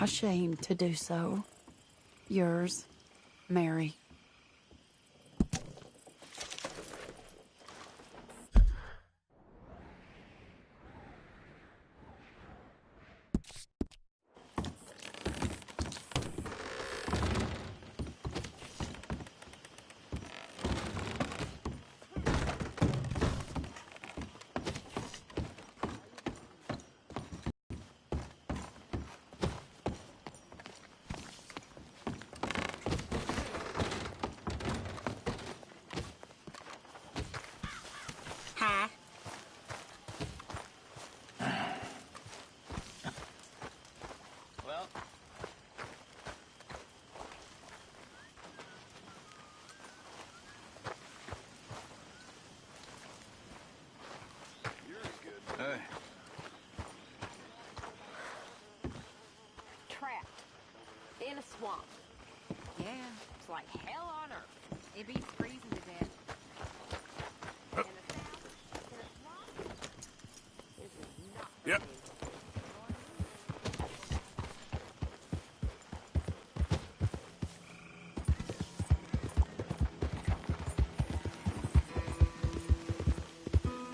ashamed to do so. Yours, Mary. Hi. Well, Hey. Trapped in a swamp. Yeah, it's like hell on earth. It beats freezing to death. Yep.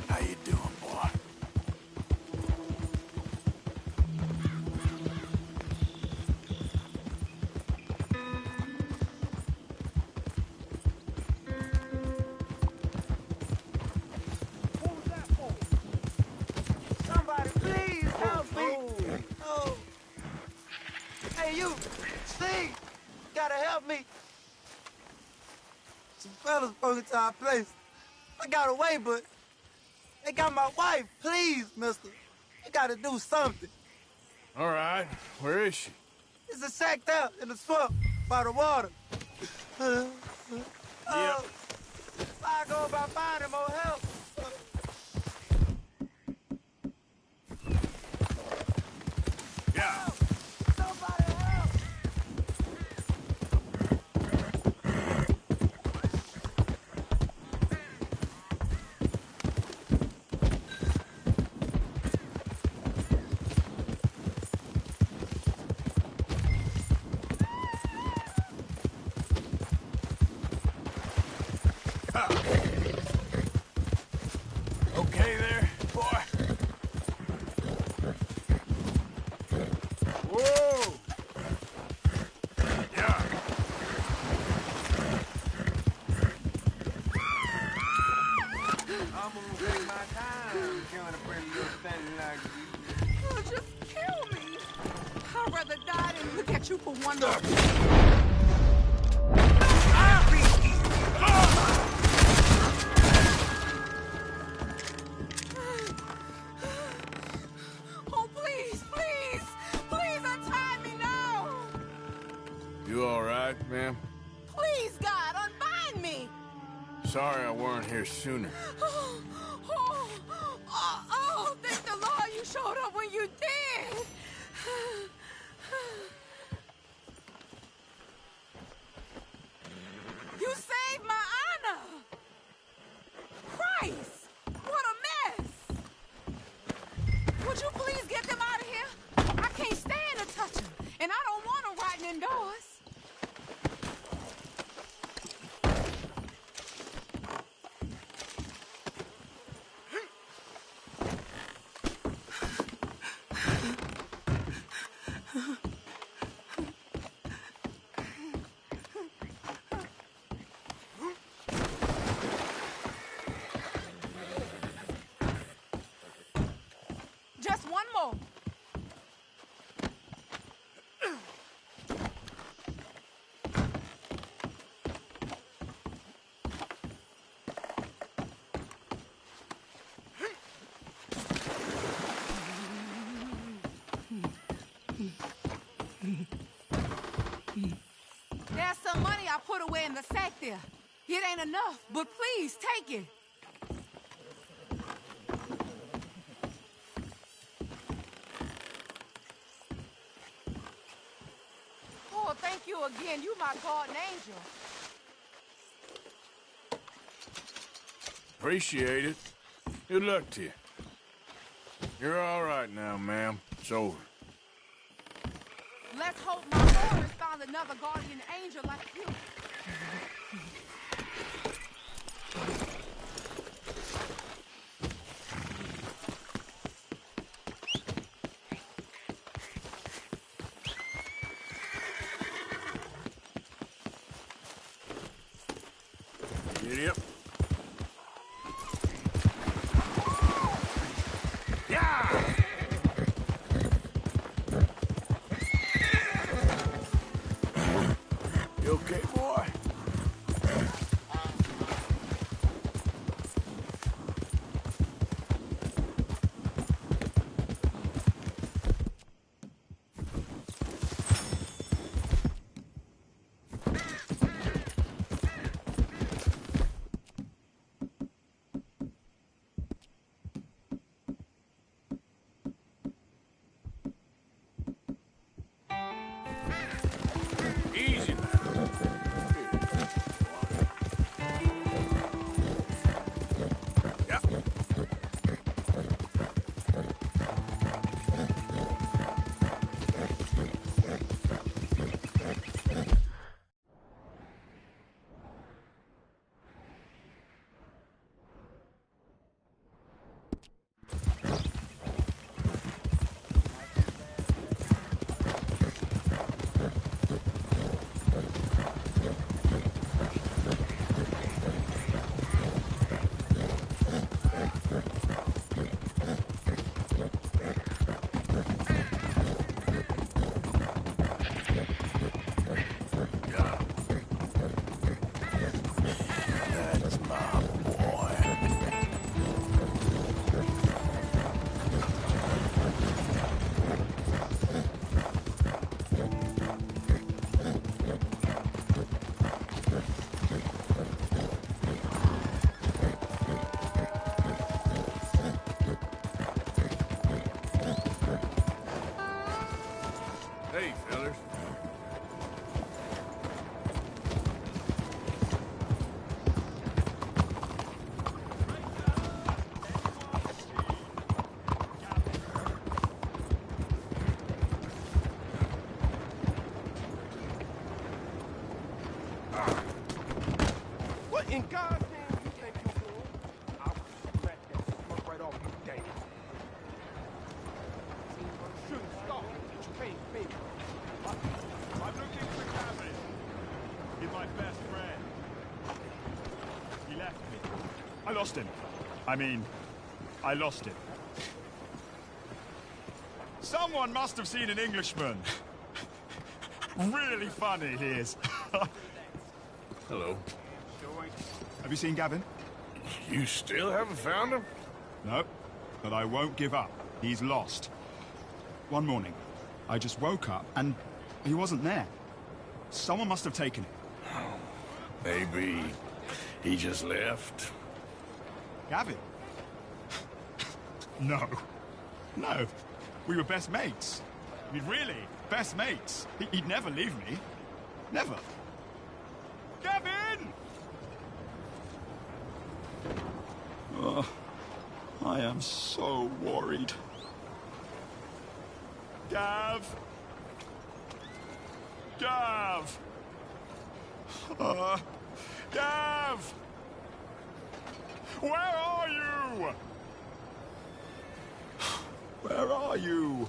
How you doing, boy? Somebody, please help me! Oh. Hey, you! Steve! Gotta help me! Some fellas broke into our place. I got away, but they got my wife. Please, mister. You gotta do something. All right. Where is she? It's a sacked out in the swamp by the water. If I go about finding more help. Yeah. Somebody help! Okay there, boy? Whoa! Yeah. I'm gonna take my time killing a pretty little thing like you. Oh, just kill me. I'd rather die than look at you for one more. Oh, please, please, please untie me now. You all right, ma'am? Please, God, unbind me. Sorry I weren't here sooner. Oh, thank the Lord you showed up when you did. I put away in the sack there. It ain't enough, but please take it. Oh, thank you again. You my guardian angel. Appreciate it. Good luck to you. You're all right now, ma'am. It's over. Let's hope my Lord has found another guardian angel like you. Giddy up. You okay, boy? Easy now. Hey, fellas. What in God's name you think you're doing? I will smack that smoke right off you, damn. Shooting star that you can't fake. I'm looking for Gavin. He's my best friend. He left me. I lost him. I lost him. Someone must have seen an Englishman. Really funny he is. Hello. Have you seen Gavin? You still haven't found him? No, but I won't give up. He's lost. One morning, I just woke up and he wasn't there. Someone must have taken him. Maybe he just left. Gavin? No. No. We were best mates. I mean, really, best mates. He'd never leave me. Never. Gavin! Oh, I am so worried. Gav! Gav! Gav! Where are you? Where are you?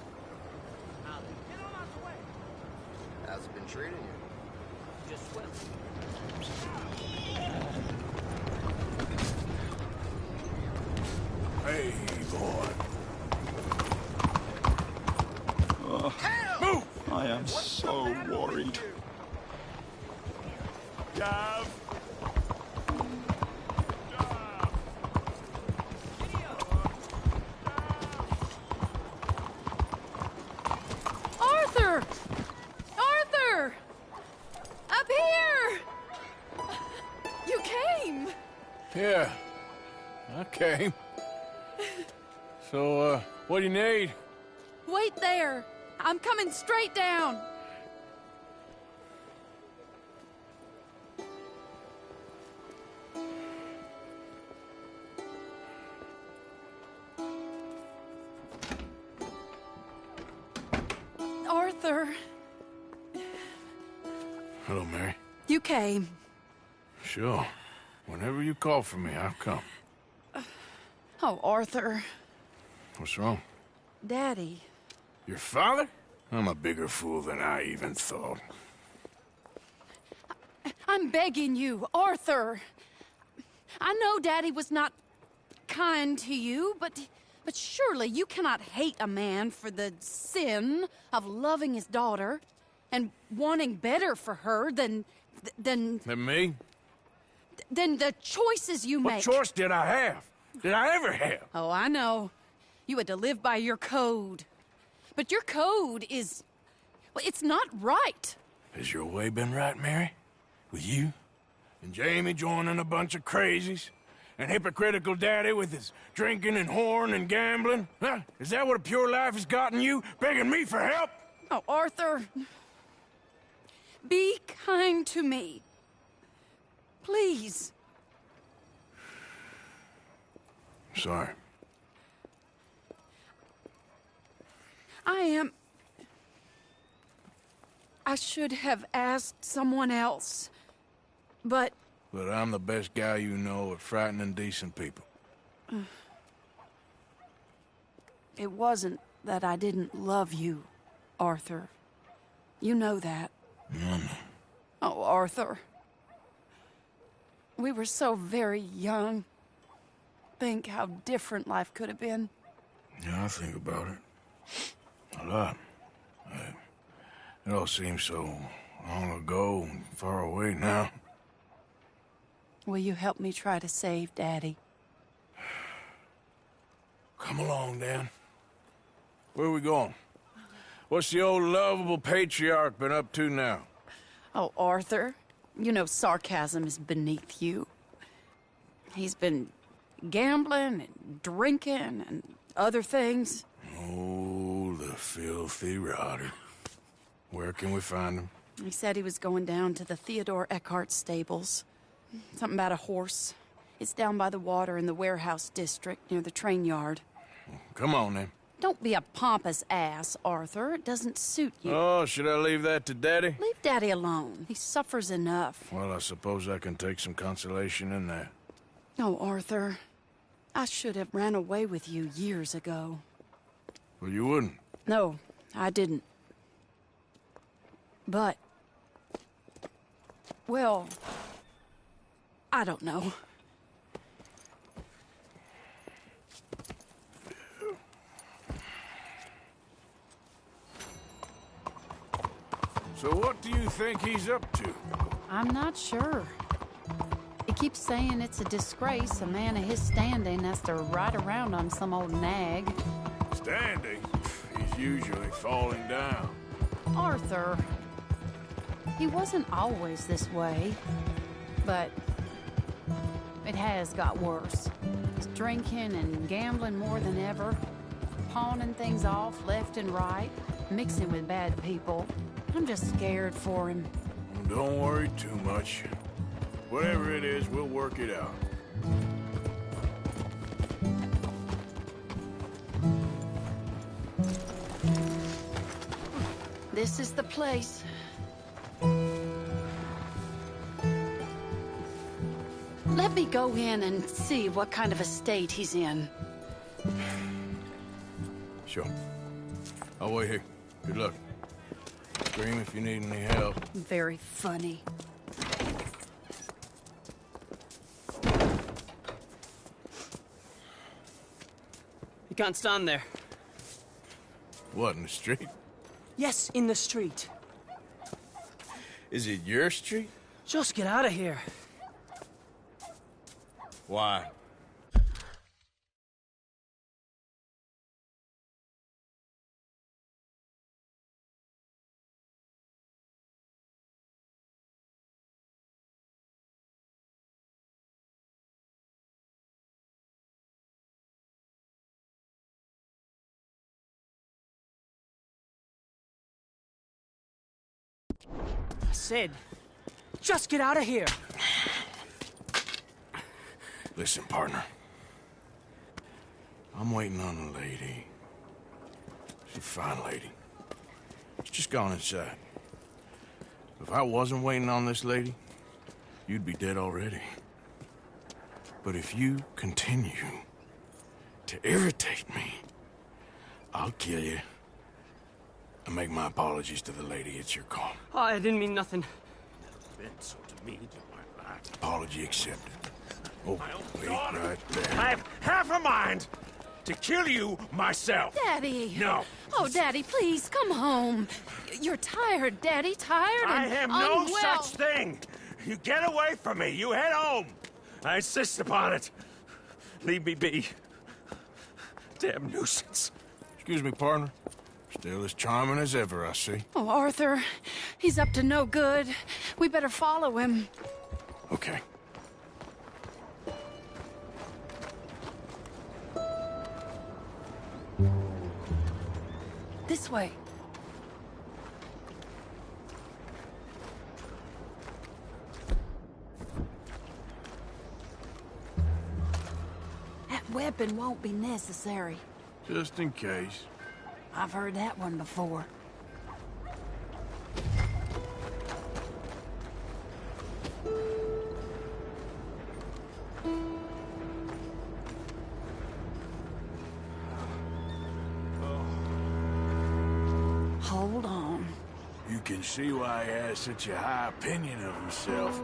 How's it been treating you? Just swim. Hey, boy. Move! I am so worried. Gav! Arthur! Arthur! Up here! Yeah, I came. So, what do you need? Wait there. I'm coming straight down. Arthur, Hello, Mary. you came. Sure. Whenever you call for me, I'll come. Oh, Arthur. What's wrong? Daddy. Your father? I'm a bigger fool than I even thought. I'm begging you, Arthur. I know Daddy was not kind to you, but surely you cannot hate a man for the sin of loving his daughter and wanting better for her than Than me? than the choices you What make. choice did I have? Did I ever have? Oh, I know. You had to live by your code. But your code is... well, it's not right. Has your way been right, Mary? With you? And Jamie joining a bunch of crazies? And hypocritical daddy with his drinking and whoring and gambling? Huh? Is that what a pure life has gotten you? Begging me for help? Oh, Arthur. Be kind to me. Please. Sorry. I should have asked someone else, but... But I'm the best guy you know at frightening decent people. It wasn't that I didn't love you, Arthur. You know that. Oh, Arthur. We were so very young. Think how different life could have been. Yeah, I think about it. A lot. It all seems so long ago and far away now. Will you help me try to save Daddy? Come along, Dan. Where are we going? What's the old lovable patriarch been up to now? Oh, Arthur, you know sarcasm is beneath you. He's been gambling and drinking and other things. Oh, the filthy rotter. Where can we find him? He said he was going down to the Theodore Eckhart stables. Something about a horse. It's down by the water in the warehouse district near the train yard. Come on, then. Don't be a pompous ass, Arthur. It doesn't suit you. Oh, should I leave that to Daddy? Leave Daddy alone. He suffers enough. Well, I suppose I can take some consolation in that. Oh, Arthur. I should have ran away with you years ago. Well, you wouldn't. No, I didn't. But... well... I don't know. So what do you think he's up to? I'm not sure. He keeps saying it's a disgrace a man of his standing has to ride around on some old nag. Standing? He's usually falling down. Arthur. He wasn't always this way, but it has got worse. He's drinking and gambling more than ever, pawning things off left and right, mixing with bad people. I'm just scared for him. Don't worry too much. Whatever it is, we'll work it out. This is the place. Let me go in and see what kind of a state he's in. Sure. I'll wait here. Good luck. Scream if you need any help. Very funny. You can't stand there. What, in the street? Yes, in the street. Is it your street? Just get out of here. Why? I said, just get out of here. Listen, partner. I'm waiting on a lady. She's a fine lady. She's just gone inside. If I wasn't waiting on this lady, you'd be dead already. But if you continue to irritate me, I'll kill you. And make my apologies to the lady. It's your call. Oh, I didn't mean nothing. Been so demeaning in my life. Apology accepted. Oh, wait right there. I have half a mind to kill you myself. Daddy! No. Oh, Daddy, please, come home. You're tired, Daddy, tired and I have no unwell. such thing. You get away from me. You head home. I insist upon it. Leave me be. Damn nuisance. Excuse me, partner. Still as charming as ever, I see. Oh, Arthur, he's up to no good. We better follow him. Okay. This way. That weapon won't be necessary. Just in case. I've heard that one before. Hold on. You can see why he has such a high opinion of himself.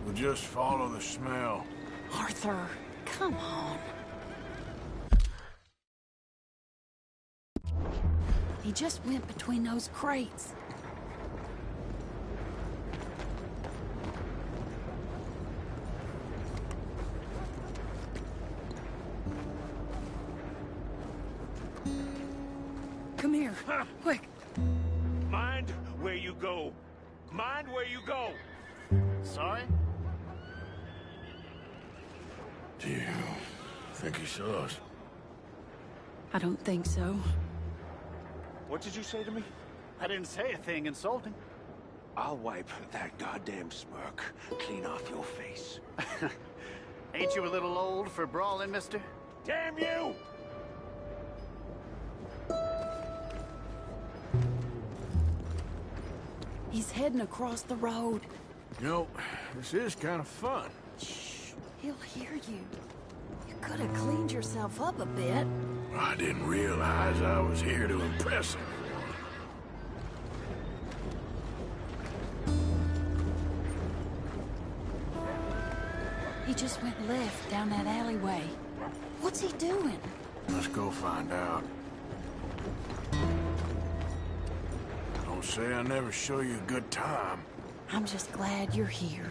We'll just follow the smell. Arthur, come on. He just went between those crates. Come here, quick. Mind where you go. Mind where you go. Sorry? Do you think he saw us? I don't think so. What did you say to me? I didn't say a thing insulting. I'll wipe that goddamn smirk clean off your face. Ain't you a little old for brawling, mister? Damn you! He's heading across the road. You know, this is kind of fun. Shh, he'll hear you. You could have cleaned yourself up a bit. I didn't realize I was here to impress him. He just went left down that alleyway. What's he doing? Let's go find out. Don't say I never show you a good time. I'm just glad you're here.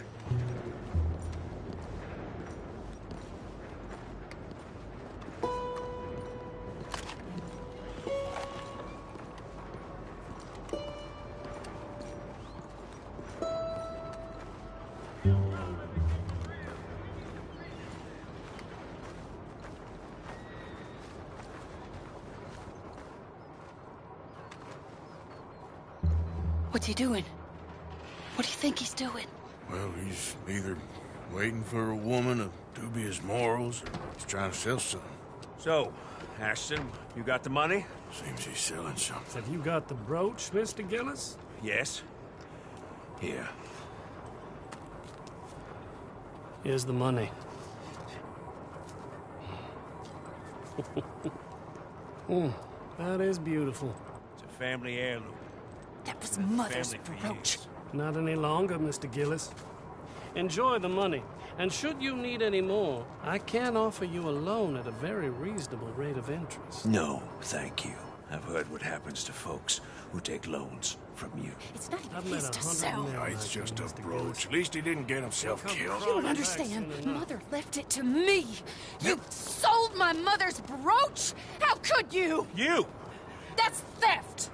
What's he doing? What do you think he's doing? Well, he's either waiting for a woman of dubious morals, or he's trying to sell something. So, Ashton, you got the money? Seems he's selling something. Have you got the brooch, Mr. Gillis? Yes. Here. Here's the money. That is beautiful. It's a family heirloom. That was Mother's Family for brooch. Not any longer, Mr. Gillis. Enjoy the money. And should you need any more, I can offer you a loan at a very reasonable rate of interest. No, thank you. I've heard what happens to folks who take loans from you. It's not I've even met his 100 to sell. men No, it's like just you, a Mr. brooch. Gillis. At least he didn't get himself Come killed. You don't Back understand. soon enough. Mother left it to me. You sold my mother's brooch? How could you? You! That's theft.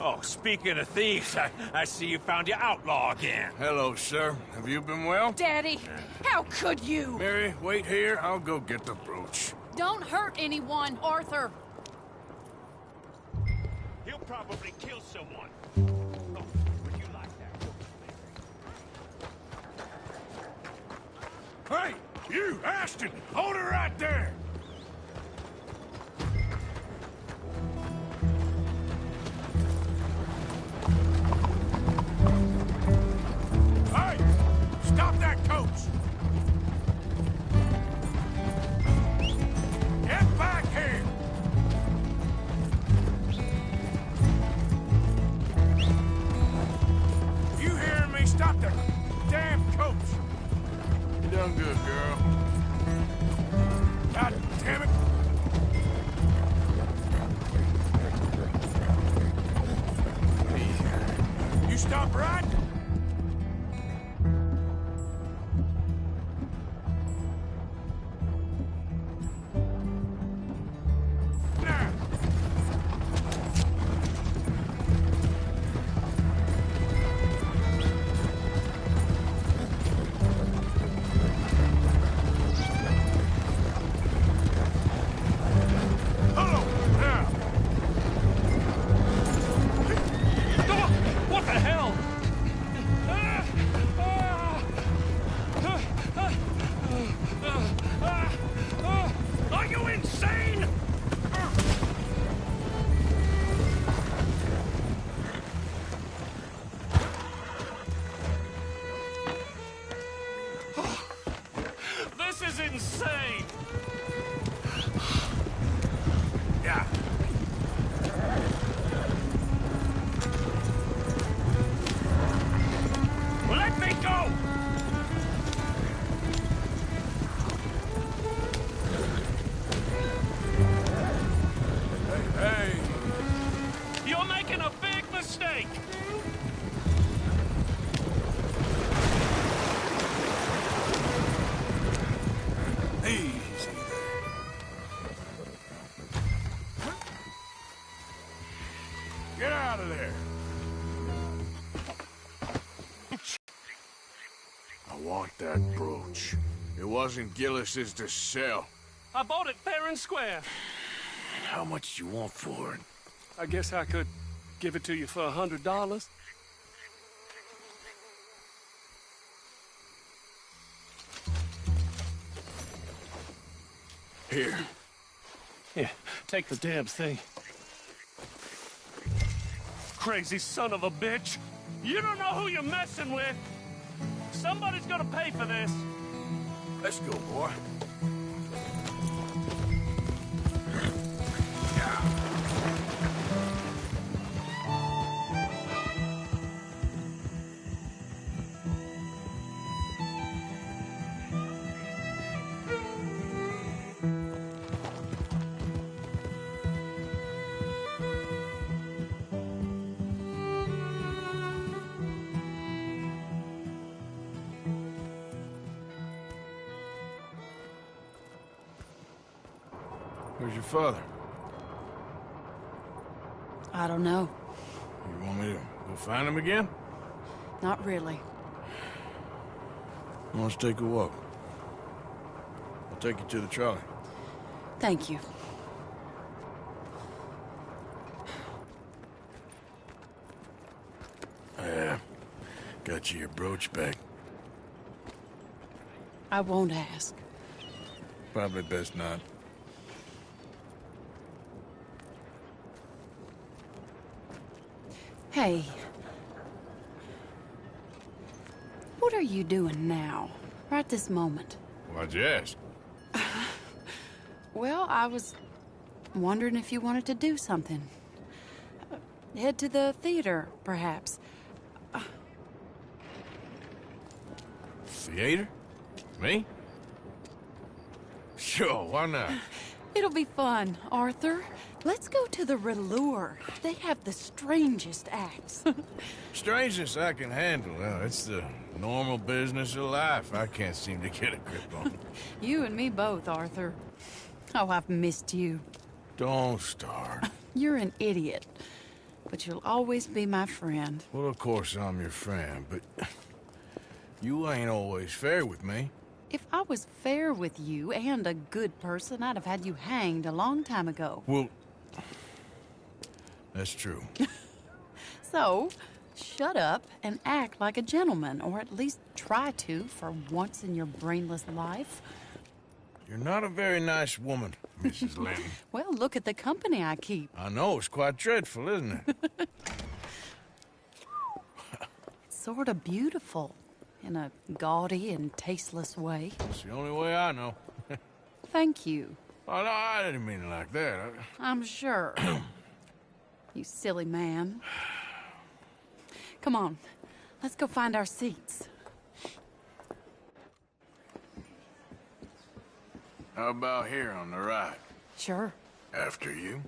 Oh, speaking of thieves, I see you found your outlaw again. Hello, sir. Have you been well? Daddy, how could you? Mary, wait here. I'll go get the brooch. Don't hurt anyone, Arthur. He'll probably kill someone. Oh, would you like that? Hey, you, Ashton! Hold her right there! Hey! Stop that coach! Get back here! You hearing me? Stop that damn coach! You done good, girl. God damn it! You stop riding? Now! What the hell? Are you insane? This is insane! Yeah. Let me go! Hey! You're making a big mistake! Easy there. Get out of there! I want that brooch. It wasn't Gillis's to sell. I bought it fair and square. How much do you want for it? I guess I could give it to you for $100. Here. Here, take the damn thing. Crazy son of a bitch! You don't know who you're messing with! Somebody's gonna pay for this! Let's go, boy. Where's your father? I don't know. You want me to go find him again? Not really. Let's take a walk. I'll take you to the trolley. Thank you. Yeah. Got you your brooch back. I won't ask. Probably best not. Hey. What are you doing now? Right this moment? Why'd you ask? Well, I was wondering if you wanted to do something. Head to the theater, perhaps. Theater? Me? Sure, why not? It'll be fun, Arthur. Let's go to the Relure. They have the strangest acts. Strangeness I can handle. It's the normal business of life I can't seem to get a grip on. You and me both, Arthur. Oh, I've missed you. Don't start. You're an idiot. But you'll always be my friend. Well, of course I'm your friend, but you ain't always fair with me. If I was fair with you and a good person, I'd have had you hanged a long time ago. Well, That's true. So, shut up and act like a gentleman, or at least try to for once in your brainless life. You're not a very nice woman, Mrs. Lynn. Well, look at the company I keep. I know, it's quite dreadful, isn't it? It's sort of beautiful in a gaudy and tasteless way. It's the only way I know. Thank you. Oh, no, I didn't mean it like that. I'm sure. You silly man. Come on, let's go find our seats. How about here on the right? Sure. After you.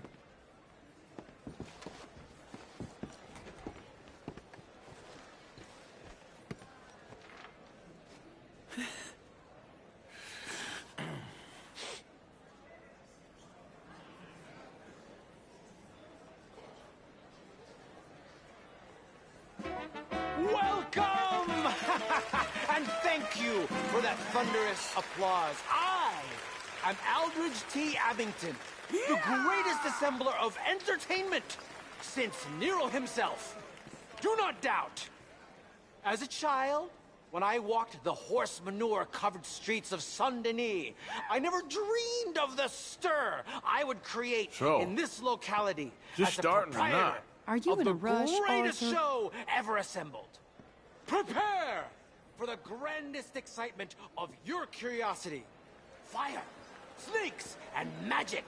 Welcome! And thank you for that thunderous applause. I'm Aldridge T. Abington, the greatest assembler of entertainment since Nero himself. Do not doubt. As a child, when I walked the horse manure-covered streets of Saint-Denis, I never dreamed of the stir I would create in this locality Just as a starting proprietor tonight. Are you of in the a rush, greatest Arthur? show ever assembled. Prepare for the grandest excitement of your curiosity. Fire, snakes, and magic.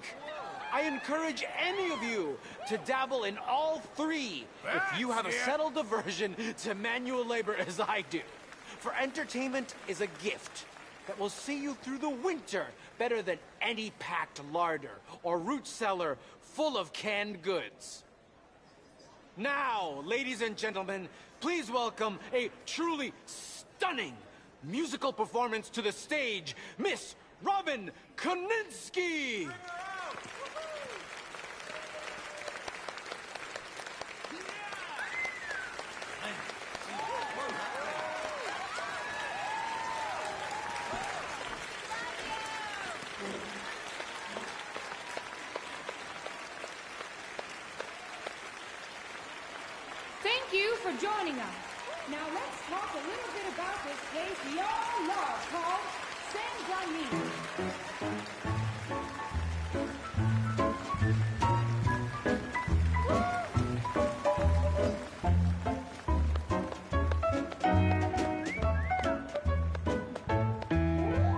I encourage any of you to dabble in all three if you have a settled aversion to manual labor as I do. For entertainment is a gift that will see you through the winter better than any packed larder or root cellar full of canned goods. Now, ladies and gentlemen, please welcome a truly stunning musical performance to the stage, Miss Robin Koninsky! Thank you for joining us. Now let's talk a little bit about this place we all love called Saint-Denis.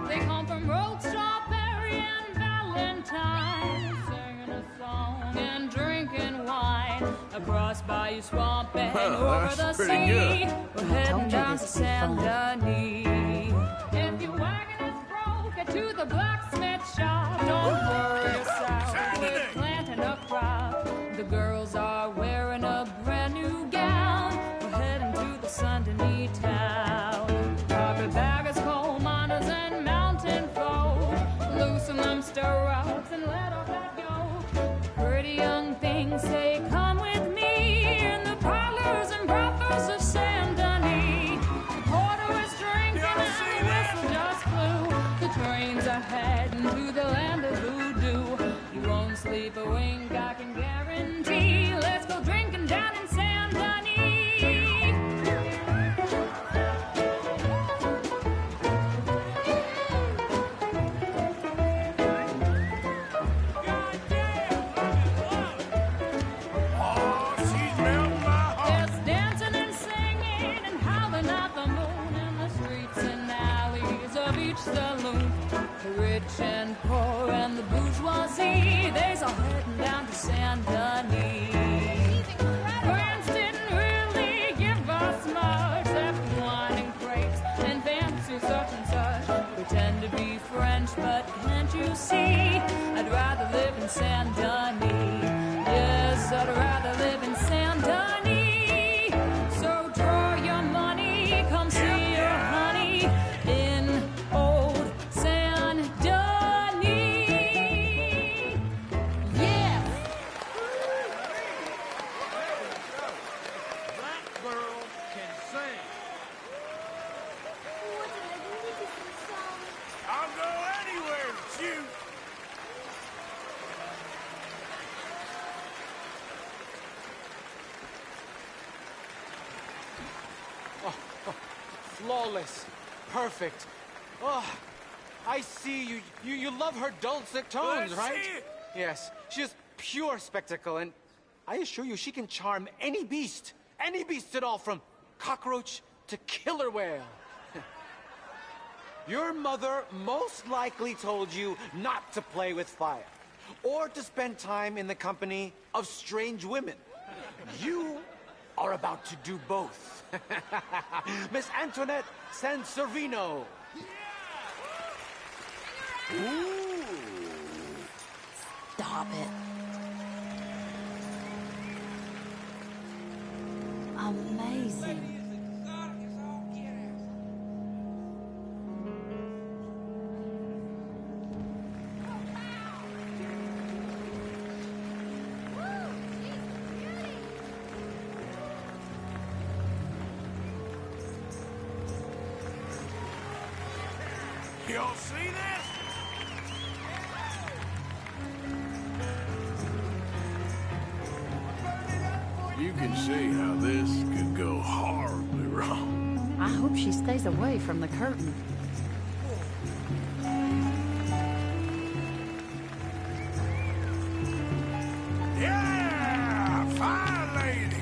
They come from Road, Strawberry, and Valentine, singing a song and drinking wine across Bayou Swamp and over the that's pretty sea. good. We're heading down to Saint-Denis. If your wagon is broke, get to the blacksmith shop. Don't worry yourself, we're planting a crop. The girls are wearing a brand new gown. We're heading to the Saint-Denis town. Carpetbaggers, coal miners, and mountain folk, loosen them stirrups and let off that yoke. Pretty young things say, come with me in the parlors and brothels of Saint-Denis. The porter is drinking and the whistle just blew. The trains are heading to the land of voodoo. You won't sleep a wink, I can guarantee. Let's go drinking down in Saint-Denis. There's dancing and singing and howling at the moon in the streets and alleys of each saloon. The rich and poor and the bourgeoisie, they's all heading down to Saint-Denis. France didn't really give us much except wine and grapes and fancy such and such. Pretend to be French, but can't you see? I'd rather live in Saint-Denis. Yes, I'd rather live in Saint-Denis. So draw your money, come see your honey in old Saint-Denis. Yeah! That girl can sing. I'll go anywhere with you. flawless, perfect. Oh, I see you love her dulcet tones, right? Yes, she is pure spectacle, and I assure you she can charm any beast at all, from cockroach to killer whale. Your mother most likely told you not to play with fire, or to spend time in the company of strange women. You are about to do both. Miss Antoinette Sanservino. Ooh. Stop it. Amazing. Y'all see this? You can see how this could go horribly wrong. I hope she stays away from the curtain. Yeah! Fine lady!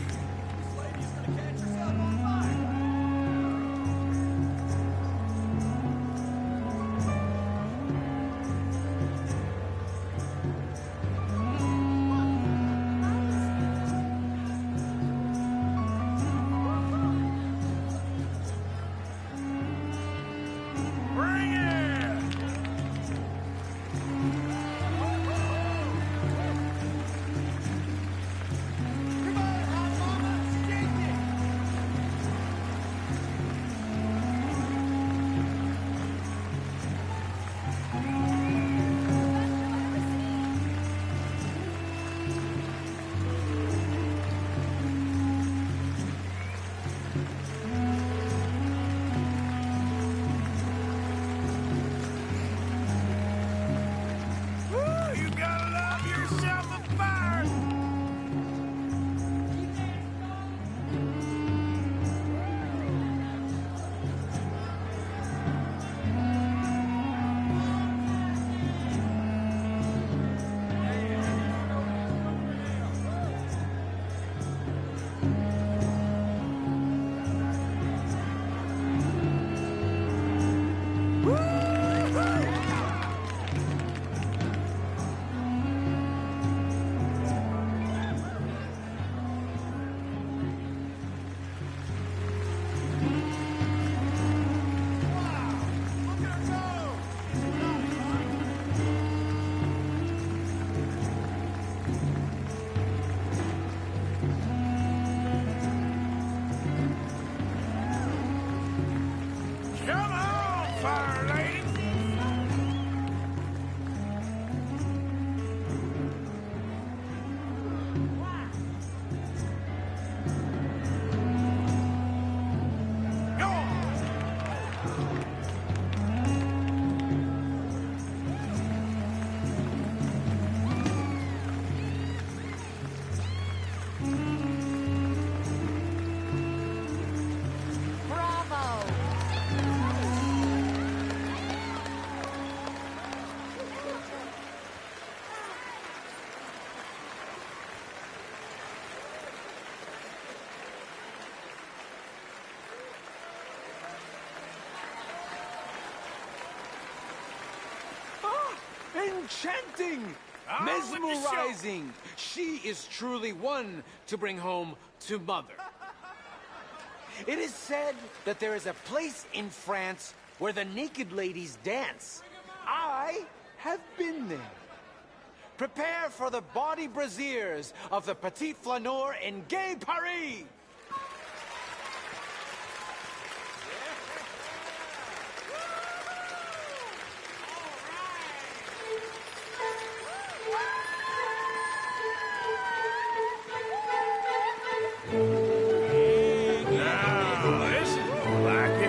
Bring it! Woo, you gotta love yourself a fire! Come on, fire lady! Go on! Bravo! Enchanting! Mesmerizing! She is truly one to bring home to mother. It is said that there is a place in France where the naked ladies dance. I have been there. Prepare for the body brassiers of the Petit Flaneur in Gay Paris! Now, this is more like it.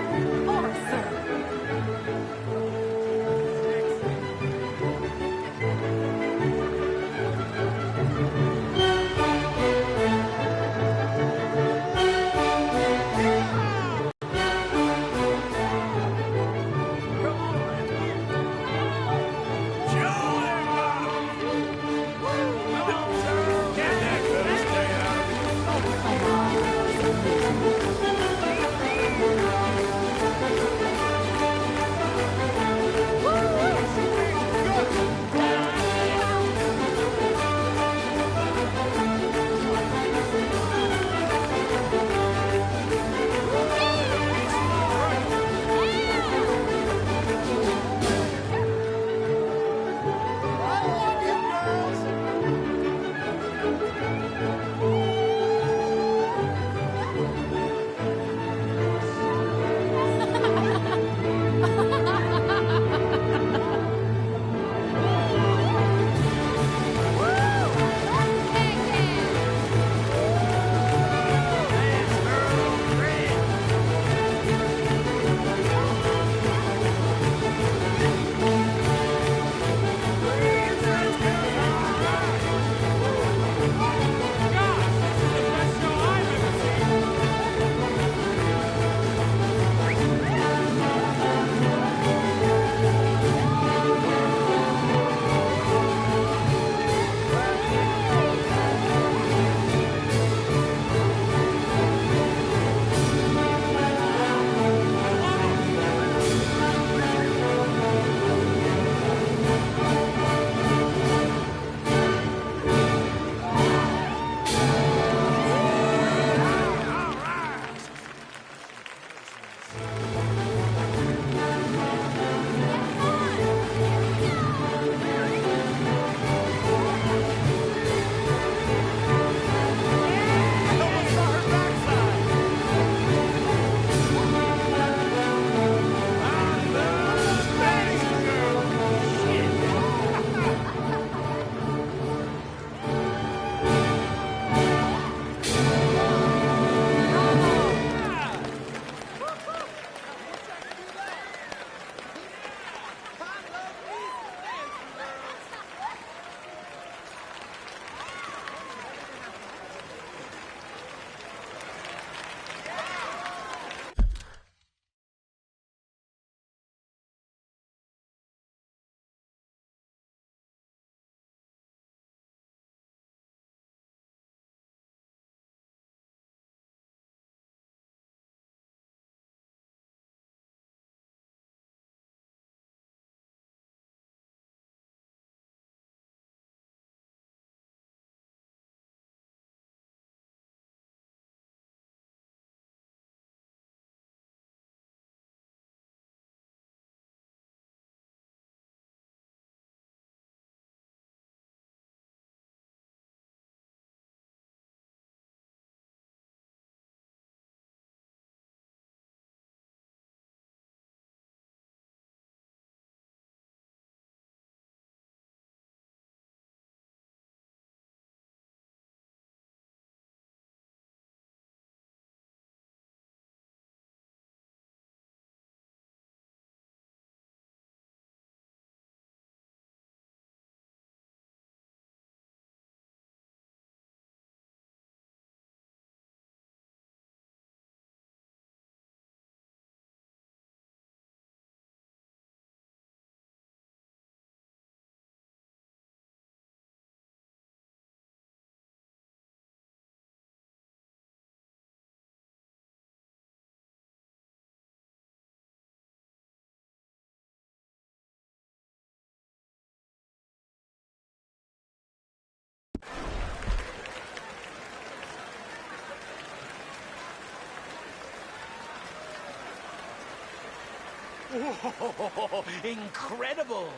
Whoa, incredible!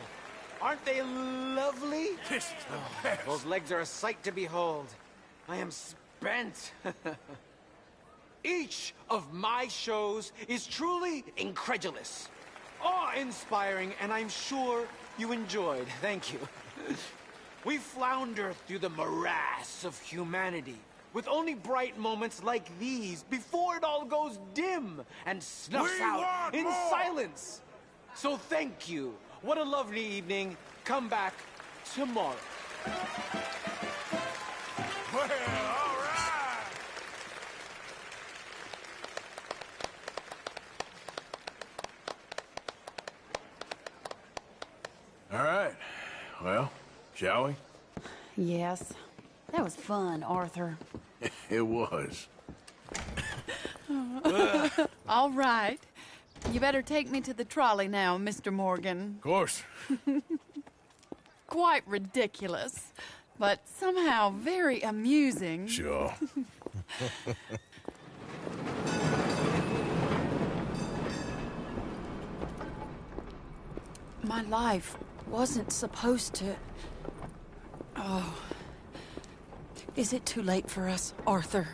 Aren't they lovely? This is the best. Those legs are a sight to behold. I am spent. Each of my shows is truly incredulous, awe-inspiring, and I'm sure you enjoyed. Thank you. We flounder through the morass of humanity, with only bright moments like these before it all goes dim and snuffs out in silence. So thank you. What a lovely evening. Come back tomorrow. Well, all right. All right. Well, shall we? Yes. That was fun, Arthur. It was. All right. You better take me to the trolley now, Mr. Morgan. Of course. Quite ridiculous, but somehow very amusing. Sure. My life wasn't supposed to... Oh. Is it too late for us, Arthur?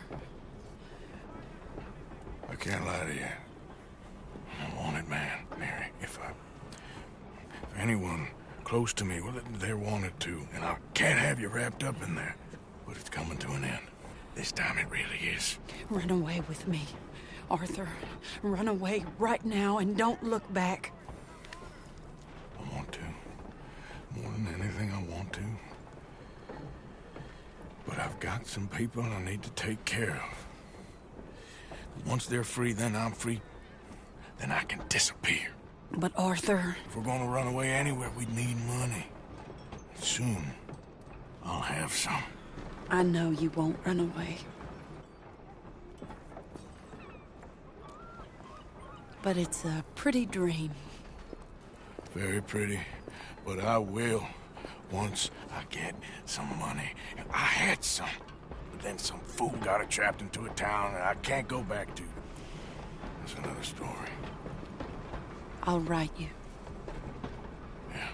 I can't lie to you. I'm a wanted man, Mary. If anyone close to me, well, they're wanted too. And I can't have you wrapped up in there. But it's coming to an end. This time it really is. Run away with me, Arthur. Run away right now and don't look back. I want to. More than anything, I want to. But I've got some people I need to take care of. Once they're free, then I'm free. Then I can disappear. But Arthur... If we're gonna run away anywhere, we need money. Soon, I'll have some. I know you won't run away. But it's a pretty dream. Very pretty. But I will. Once I get some money. I had some. But then some fool got it trapped into a town that I can't go back to. That's another story. I'll write you. Yeah.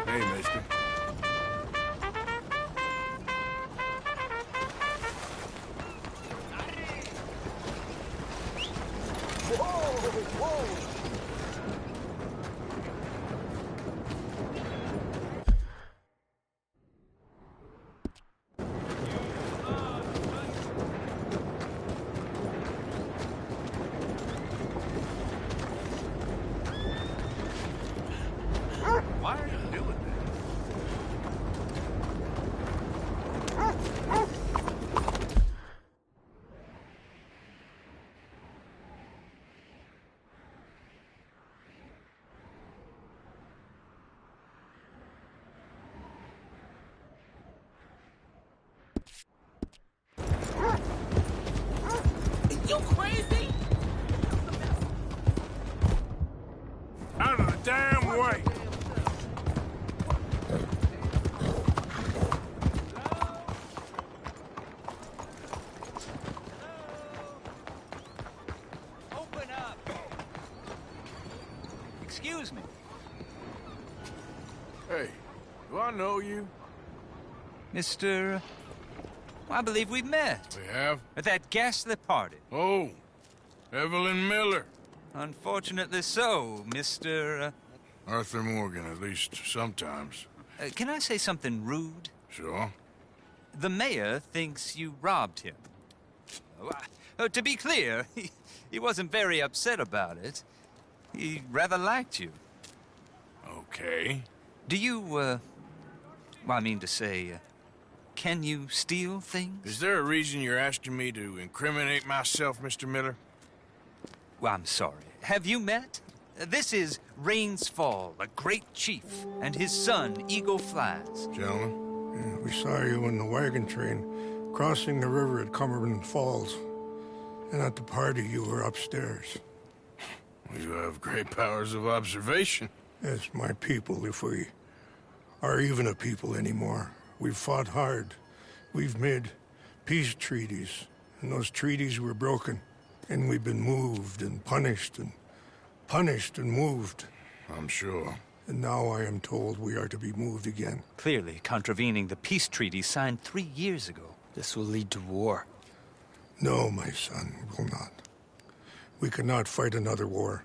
Hey, mister. Why are you doing that? You crazy? Out of the damn way! Open up! Excuse me. Hey, do I know you? Mr. I believe we've met. We have? At that ghastly party. Oh, Evelyn Miller. Unfortunately so, Mr. Arthur Morgan, at least sometimes. Can I say something rude? Sure. The mayor thinks you robbed him. To be clear, he wasn't very upset about it. He rather liked you. Okay. Do you, well, I mean to say, Can you steal things? Is there a reason you're asking me to incriminate myself, Mr. Miller? Well, I'm sorry. Have you met? This is Rains Fall, a great chief, and his son, Eagle Flies. Gentlemen? Yeah, we saw you in the wagon train crossing the river at Cumberland Falls. And at the party, you were upstairs. You have great powers of observation. Yes, my people, if we are even a people anymore. We've fought hard. We've made peace treaties, and those treaties were broken. And we've been moved and punished and moved. I'm sure. And now I am told we are to be moved again. Clearly contravening the peace treaty signed 3 years ago. This will lead to war. No, my son, will not. We cannot fight another war.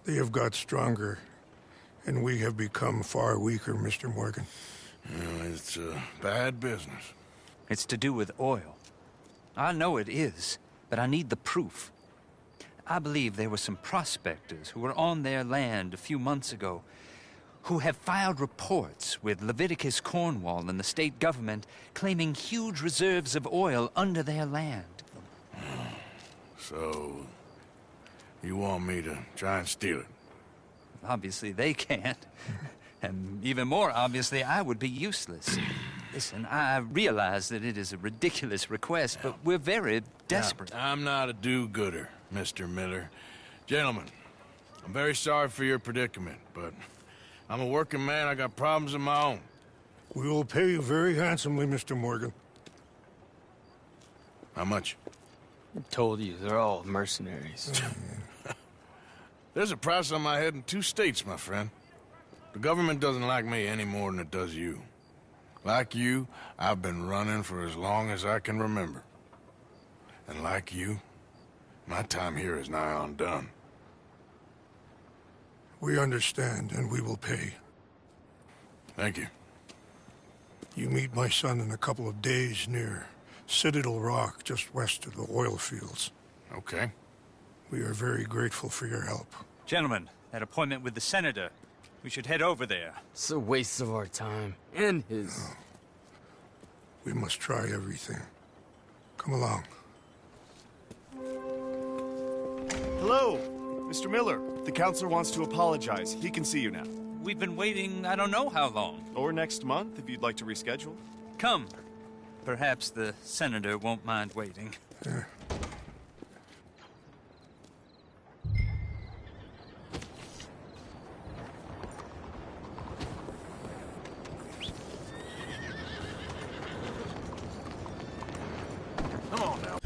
They have got stronger, and we have become far weaker, Mr. Morgan. It's a bad business. It's to do with oil. I know it is, but I need the proof. I believe there were some prospectors who were on their land a few months ago who have filed reports with Leviticus Cornwall and the state government claiming huge reserves of oil under their land. So, you want me to try and steal it? Obviously they can't. And even more obviously, I would be useless. Listen, I realize that it is a ridiculous request, but we're very desperate. Now, I'm not a do-gooder, Mr. Miller. Gentlemen, I'm very sorry for your predicament, but I'm a working man. I got problems of my own. We will pay you very handsomely, Mr. Morgan. How much? I told you, they're all mercenaries. There's a price on my head in 2 states, my friend. The government doesn't like me any more than it does you. Like you, I've been running for as long as I can remember. And like you, my time here is nigh undone. We understand, and we will pay. Thank you. You meet my son in a couple of days near Citadel Rock, just west of the oil fields. Okay. We are very grateful for your help. Gentlemen, that appointment with the senator. We should head over there. It's a waste of our time. And his. Oh. We must try everything. Come along. Hello, Mr. Miller. The counselor wants to apologize. He can see you now. We've been waiting I don't know how long. Or next month, if you'd like to reschedule. Come. Perhaps the senator won't mind waiting. Come on now,